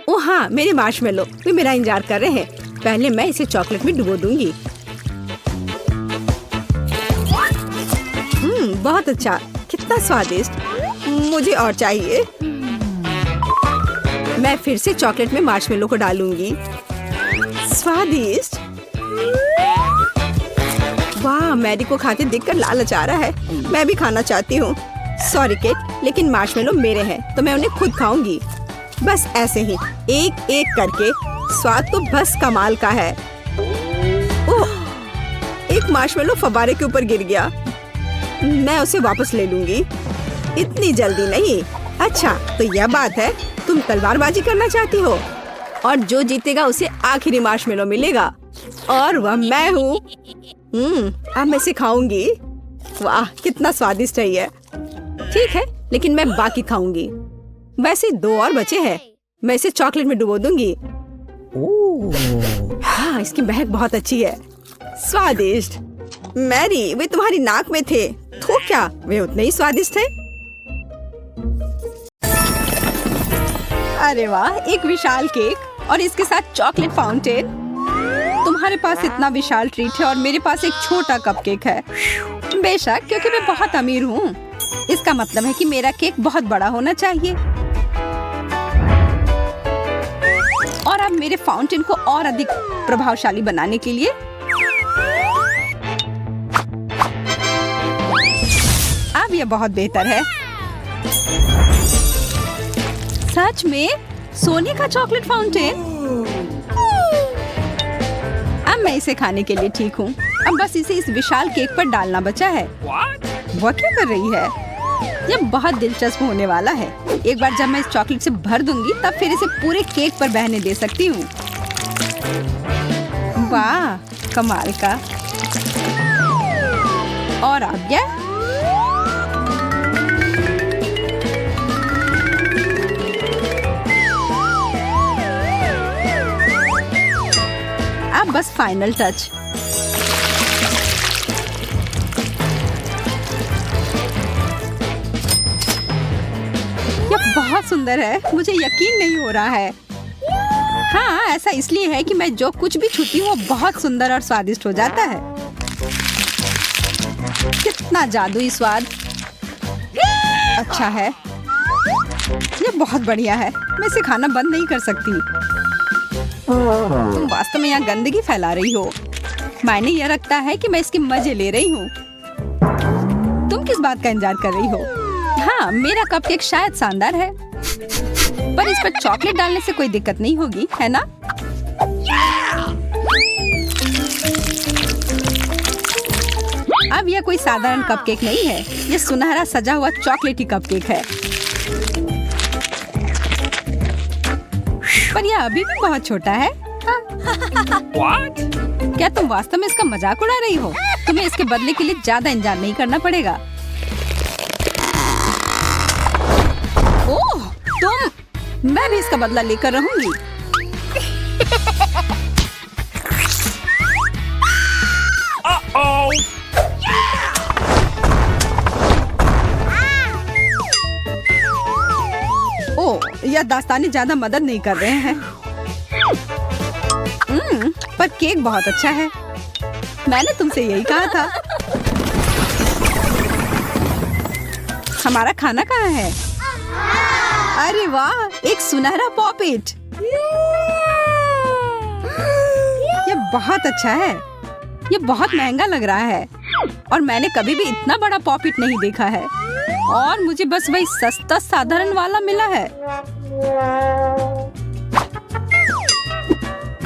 ओह हाँ, मेरे मार्शमेलो, वे मेरा इंतजार कर रहे हैं। पहले मैं इसे चॉकलेट में डुबो दूंगी। बहुत अच्छा, कितना स्वादिष्ट। मुझे और चाहिए। मैं फिर से चॉकलेट में मार्शमेलो को डालूंगी। स्वादिष्ट। वाह, मैरी को खाते देखकर लालच आ रहा है। मैं भी खाना चाहती हूँ। सॉरी केट, लेकिन मार्शमेलो मेरे हैं तो मैं उन्हें खुद खाऊंगी। बस ऐसे ही, एक एक करके। स्वाद तो बस कमाल का है। ओह, एक मार्शमेलो फव्वारे के ऊपर गिर गया। मैं उसे वापस ले लूंगी। इतनी जल्दी नहीं। अच्छा, तो यह बात है, तुम तलवारबाजी करना चाहती हो? और जो जीतेगा उसे आखिरी मार्शमेलो मिलेगा और वह मैं हूँ। अब मैं इसे खाऊंगी। वाह कितना स्वादिष्ट है ये। ठीक है लेकिन मैं बाकी खाऊंगी। वैसे 2 और बचे हैं। मैं इसे चॉकलेट में डुबो दूंगी। हाँ इसकी महक बहुत अच्छी है। स्वादिष्ट। मैरी वे तुम्हारी नाक में थे तो क्या वे उतने ही स्वादिष्ट थे? अरे वाह एक विशाल केक और इसके साथ चॉकलेट फाउंटेन। तुम्हारे पास इतना विशाल ट्रीट है और मेरे पास एक छोटा कपकेक है। बेशक क्योंकि मैं बहुत अमीर हूँ। इसका मतलब है कि मेरा केक बहुत बड़ा होना चाहिए। और अब मेरे फाउंटेन को और अधिक प्रभावशाली बनाने के लिए अब यह बहुत बेहतर है। सच में सोने का चॉकलेट फाउंटेन। अब मैं इसे खाने के लिए ठीक हूँ। अब बस इसे इस विशाल केक पर डालना बचा है। वह क्या कर रही है? यह बहुत दिलचस्प होने वाला है। एक बार जब मैं इस चॉकलेट से भर दूंगी तब फिर इसे पूरे केक पर बहने दे सकती हूँ। वाह कमाल का। और अब क्या? अब बस फाइनल टच। यह बहुत सुंदर है। मुझे यकीन नहीं हो रहा है। हाँ ऐसा इसलिए है कि मैं जो कुछ भी छूती हूँ वो बहुत सुंदर और स्वादिष्ट हो जाता है। कितना जादुई स्वाद। अच्छा है। यह बहुत बढ़िया है। मैं इसे खाना बंद नहीं कर सकती। तुम वास्तव में यहाँ गंदगी फैला रही हो। मायने यह रखता है कि मैं इसके मजे ले रही हूँ। तुम किस बात का इंतजार कर रही हो? हाँ मेरा कपकेक शायद शानदार है पर इस पर चॉकलेट डालने से कोई दिक्कत नहीं होगी है ना? अब यह कोई साधारण कपकेक नहीं है। यह सुनहरा सजा हुआ चॉकलेटी कपकेक है। पर यह अभी भी बहुत छोटा है। क्या तुम वास्तव में इसका मजाक उड़ा रही हो? तुम्हें इसके बदले के लिए ज्यादा इंतजार नहीं करना पड़ेगा। ओह तुम। मैं भी इसका बदला लेकर रहूंगी। ओह यह दास्तानी ज्यादा मदद नहीं कर रहे हैं। पर केक बहुत अच्छा है। मैंने तुमसे यही कहा था। हमारा खाना कहाँ है? अरे वाह एक सुनहरा पॉपिट। यह बहुत अच्छा है। यह बहुत महंगा लग रहा है और मैंने कभी भी इतना बड़ा पॉपिट नहीं देखा है। और मुझे बस वही सस्ता साधारण वाला मिला है।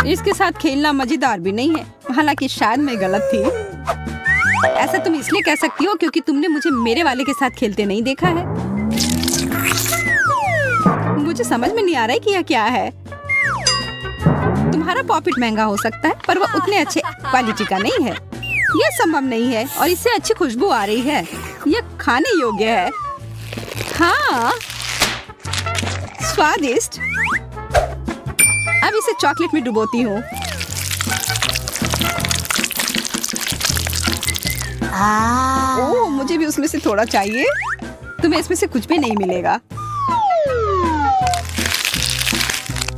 इसके साथ खेलना मजेदार भी नहीं है। हालांकि शायद मैं गलत थी। ऐसा तुम इसलिए कह सकती हो क्योंकि तुमने मुझे मेरे वाले के साथ खेलते नहीं देखा है। मुझे समझ में नहीं आ रहा है कि यह क्या है। तुम्हारा पॉपिट महंगा हो सकता है पर वह उतने अच्छे क्वालिटी का नहीं है। यह संभव नहीं है और इससे अच्छी खुशबू आ रही है। यह खाने योग्य है। हाँ स्वादिष्ट। अब इसे चॉकलेट में डुबोती हूँ। ओह मुझे भी उसमें से थोड़ा चाहिए। तुम्हें इसमें से कुछ भी नहीं मिलेगा।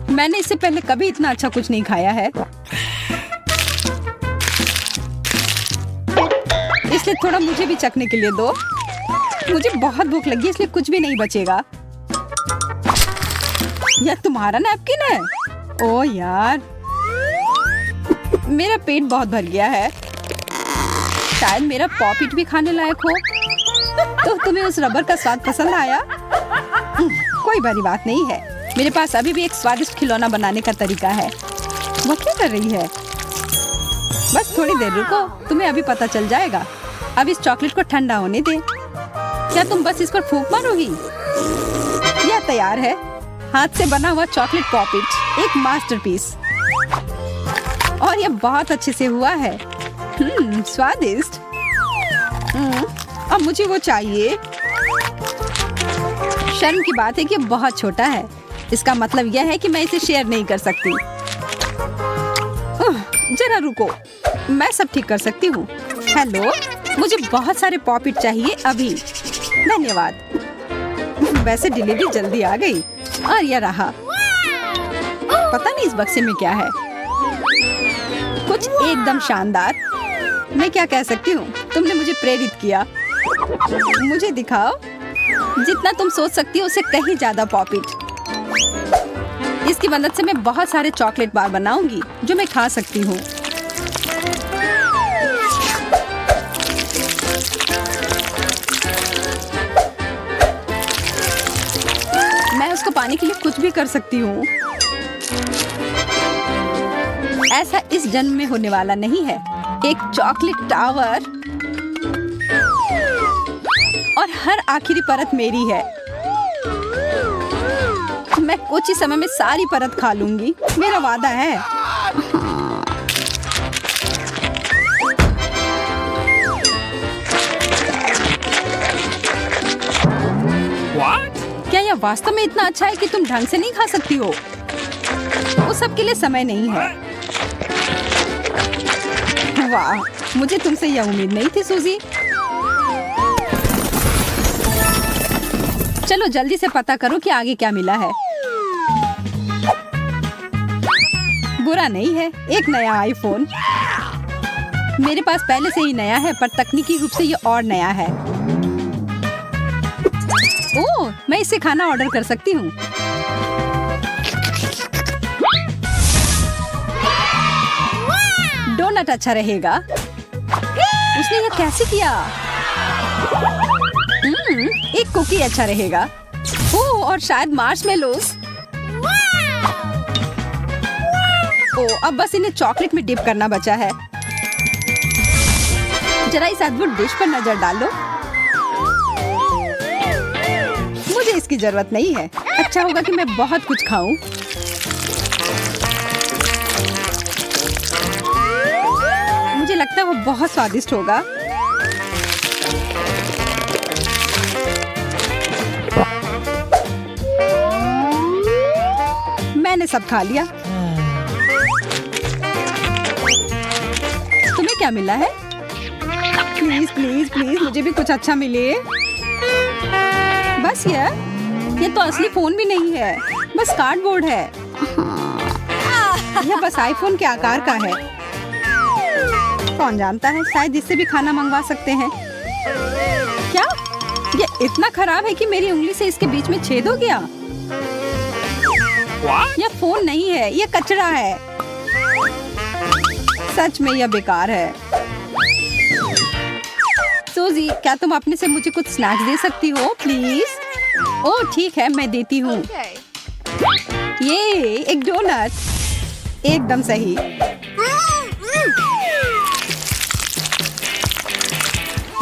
मैंने इससे पहले कभी इतना अच्छा कुछ नहीं खाया है। इसलिए थोड़ा मुझे भी चखने के लिए दो। मुझे बहुत भूख लगी इसलिए कुछ भी नहीं बचेगा। यह तुम्हारा नैपकिन है? ओह यार मेरा पेट बहुत भर गया है। शायद मेरा पॉपिट भी खाने लायक हो। तो तुम्हें उस रबर का स्वाद पसंद आया? कोई बड़ी बात नहीं है। मेरे पास अभी भी एक स्वादिष्ट खिलौना बनाने का तरीका है। वो क्या कर रही है? बस थोड़ी देर रुको, तुम्हें अभी पता चल जाएगा। अब इस चॉकलेट को ठंडा होने दे। क्या तुम बस इस पर फूंक मारोगी? यह तैयार है। हाथ से बना हुआ चॉकलेट पॉपिट। एक मास्टरपीस। और ये बहुत अच्छे से हुआ है। स्वादिष्ट। अब मुझे वो चाहिए। शर्म की बात है कि ये बहुत छोटा है। इसका मतलब यह है कि मैं इसे शेयर नहीं कर सकती। जरा रुको, मैं सब ठीक कर सकती हूँ। हेलो, मुझे बहुत सारे पॉपिट चाहिए अभी। धन्यवाद। वैसे डिलीवरी जल्दी आ गई। और यह रहा। पता नहीं इस बक्से में क्या है। कुछ एकदम शानदार। मैं क्या कह सकती हूँ, तुमने मुझे प्रेरित किया। मुझे दिखाओ। जितना तुम सोच सकती हो उससे कहीं ज्यादा पॉपिट। इसकी मदद से मैं बहुत सारे चॉकलेट बार बनाऊंगी जो मैं खा सकती हूँ। मैं उसको पाने के लिए कुछ भी कर सकती हूँ। ऐसा इस जन्म में होने वाला नहीं है। एक चॉकलेट टावर और हर आखिरी परत मेरी है। मैं कुछ ही समय में सारी परत खा लूंगी, मेरा वादा है। What? क्या यह वास्तव में इतना अच्छा है कि तुम ढंग से नहीं खा सकती हो? वो सब के लिए समय नहीं है। वाह, मुझे तुमसे यह उम्मीद नहीं थी सूजी। चलो जल्दी से पता करो कि आगे क्या मिला है। बुरा नहीं है, एक नया आईफोन। मेरे पास पहले से ही नया है, पर तकनीकी रूप से ये और नया है। ओह, मैं इससे खाना ऑर्डर कर सकती हूँ। डोनट अच्छा रहेगा। उसने यह कैसे किया? एक कुकी अच्छा रहेगा। ओह, और शायद मार्शमेलोस। ओह, अब बस इन्हें चॉकलेट में डिप करना बचा है। जरा इस अद्भुत डिश पर नजर डालो। मुझे इसकी जरूरत नहीं है। अच्छा होगा कि मैं बहुत कुछ खाऊं। मुझे लगता है वो बहुत स्वादिष्ट होगा। मैंने सब खा लिया। तुम्हें क्या मिला है? प्लीज प्लीज प्लीज मुझे भी कुछ अच्छा मिले। बस ये तो असली फोन भी नहीं है, बस कार्डबोर्ड है। यह बस आईफोन के आकार का है। कौन जानता है, शायद इससे भी खाना मंगवा सकते हैं। क्या ये इतना खराब है कि मेरी उंगली से इसके बीच में छेद हो गया? यह फोन नहीं है, यह कचरा है। सच में यह बेकार है। सूजी, क्या तुम अपने से मुझे कुछ स्नैक्स दे सकती हो प्लीज? ओह ठीक है, मैं देती हूँ। ये एक डोनट। एकदम सही।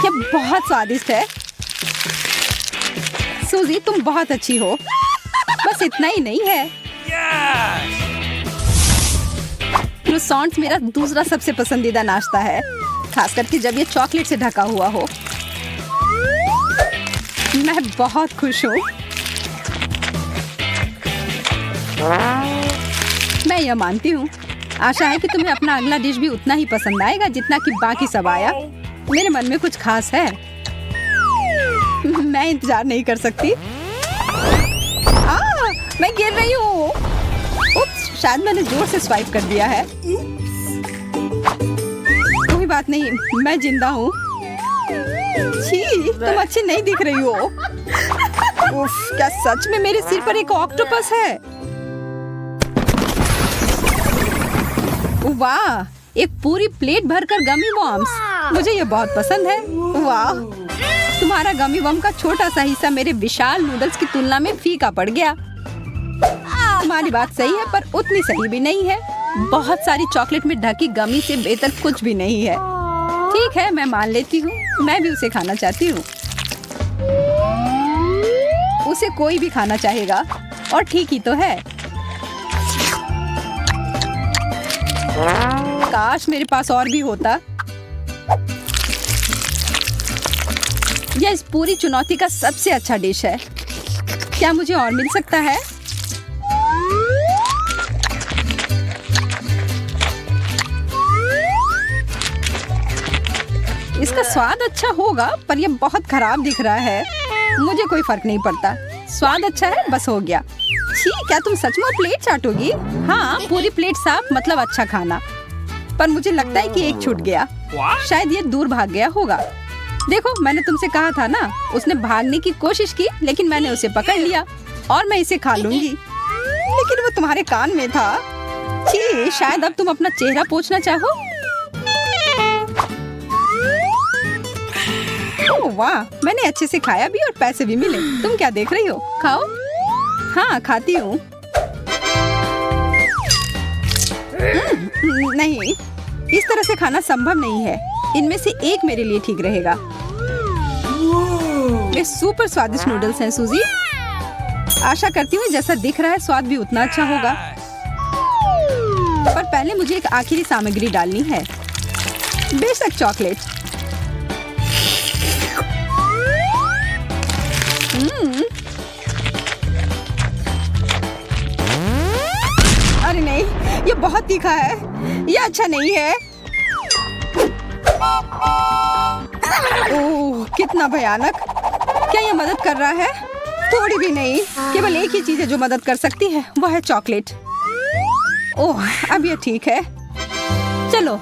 यह बहुत स्वादिष्ट है। सूजी, तुम बहुत अच्छी हो। बस इतना ही नहीं है। क्रोसॉन्ट्स मेरा दूसरा सबसे पसंदीदा नाश्ता है, खास करके जब ये चॉकलेट से ढका हुआ हो। मैं बहुत खुश हूँ। मैं यह मानती हूँ। आशा है कि तुम्हें अपना अगला डिश भी उतना ही पसंद आएगा जितना कि बाकी सब आया। मेरे मन में कुछ खास है। मैं इंतजार नहीं कर सकती। मैं गिर रही हूँ। उप्स, शायद मैंने जोर से स्वाइप कर दिया है। कोई बात नहीं, मैं जिंदा हूँ। छी, तुम अच्छी नहीं दिख रही हो। उफ, क्या सच में मेरे सिर पर एक ऑक्टोपस है? वाह, एक पूरी प्लेट भरकर गमी वॉर्म्स। मुझे ये बहुत पसंद है। वाह, तुम्हारा गमी वॉर्म का छोटा सा हिस्सा मेरे विशाल नूडल्स की तुलना में फीका पड़ गया। तुम्हारी बात सही है, पर उतनी सही भी नहीं है। बहुत सारी चॉकलेट में ढकी गमी से बेहतर कुछ भी नहीं है। ठीक है, मैं मान लेती हूँ। मैं भी उसे खाना चाहती हूँ। उसे कोई भी खाना चाहेगा, और ठीक ही तो है। काश मेरे पास और भी होता। यह इस पूरी चुनौती का सबसे अच्छा डिश है। क्या मुझे और मिल सकता है? इसका स्वाद अच्छा होगा, पर यह बहुत खराब दिख रहा है। मुझे कोई फर्क नहीं पड़ता, स्वाद अच्छा है, बस हो गया। छी, क्या तुम सचमुच प्लेट चाटोगी? हाँ, पूरी प्लेट साफ मतलब अच्छा खाना। पर मुझे लगता है कि एक छूट गया। What? शायद ये दूर भाग गया होगा। देखो, मैंने तुमसे कहा था ना, उसने भागने की कोशिश की, लेकिन मैंने उसे पकड़ लिया और मैं इसे खा लूंगी। लेकिन वो तुम्हारे कान में था। छी, शायद अब तुम अपना चेहरा पोंछना चाहो। ओह वाह, मैंने अच्छे से खाया भी और पैसे भी मिले। तुम क्या देख रही हो? खाओ। हाँ, खाती हूँ। नहीं, इस तरह से खाना संभव नहीं है। इनमें से एक मेरे लिए ठीक रहेगा। वे सुपर स्वादिष्ट नूडल्स हैं सूजी। आशा करती हूँ जैसा दिख रहा है स्वाद भी उतना अच्छा होगा। पर पहले मुझे एक आखिरी सामग्री डालनी है। बेशक चॉकलेट। अरे नहीं, ये बहुत तीखा है। ये अच्छा नहीं है। ओह, कितना भयानक। क्या ये मदद कर रहा है? थोड़ी भी नहीं। केवल एक ही चीज है जो मदद कर सकती है, वो है चॉकलेट। ओह, अब ये ठीक है। चलो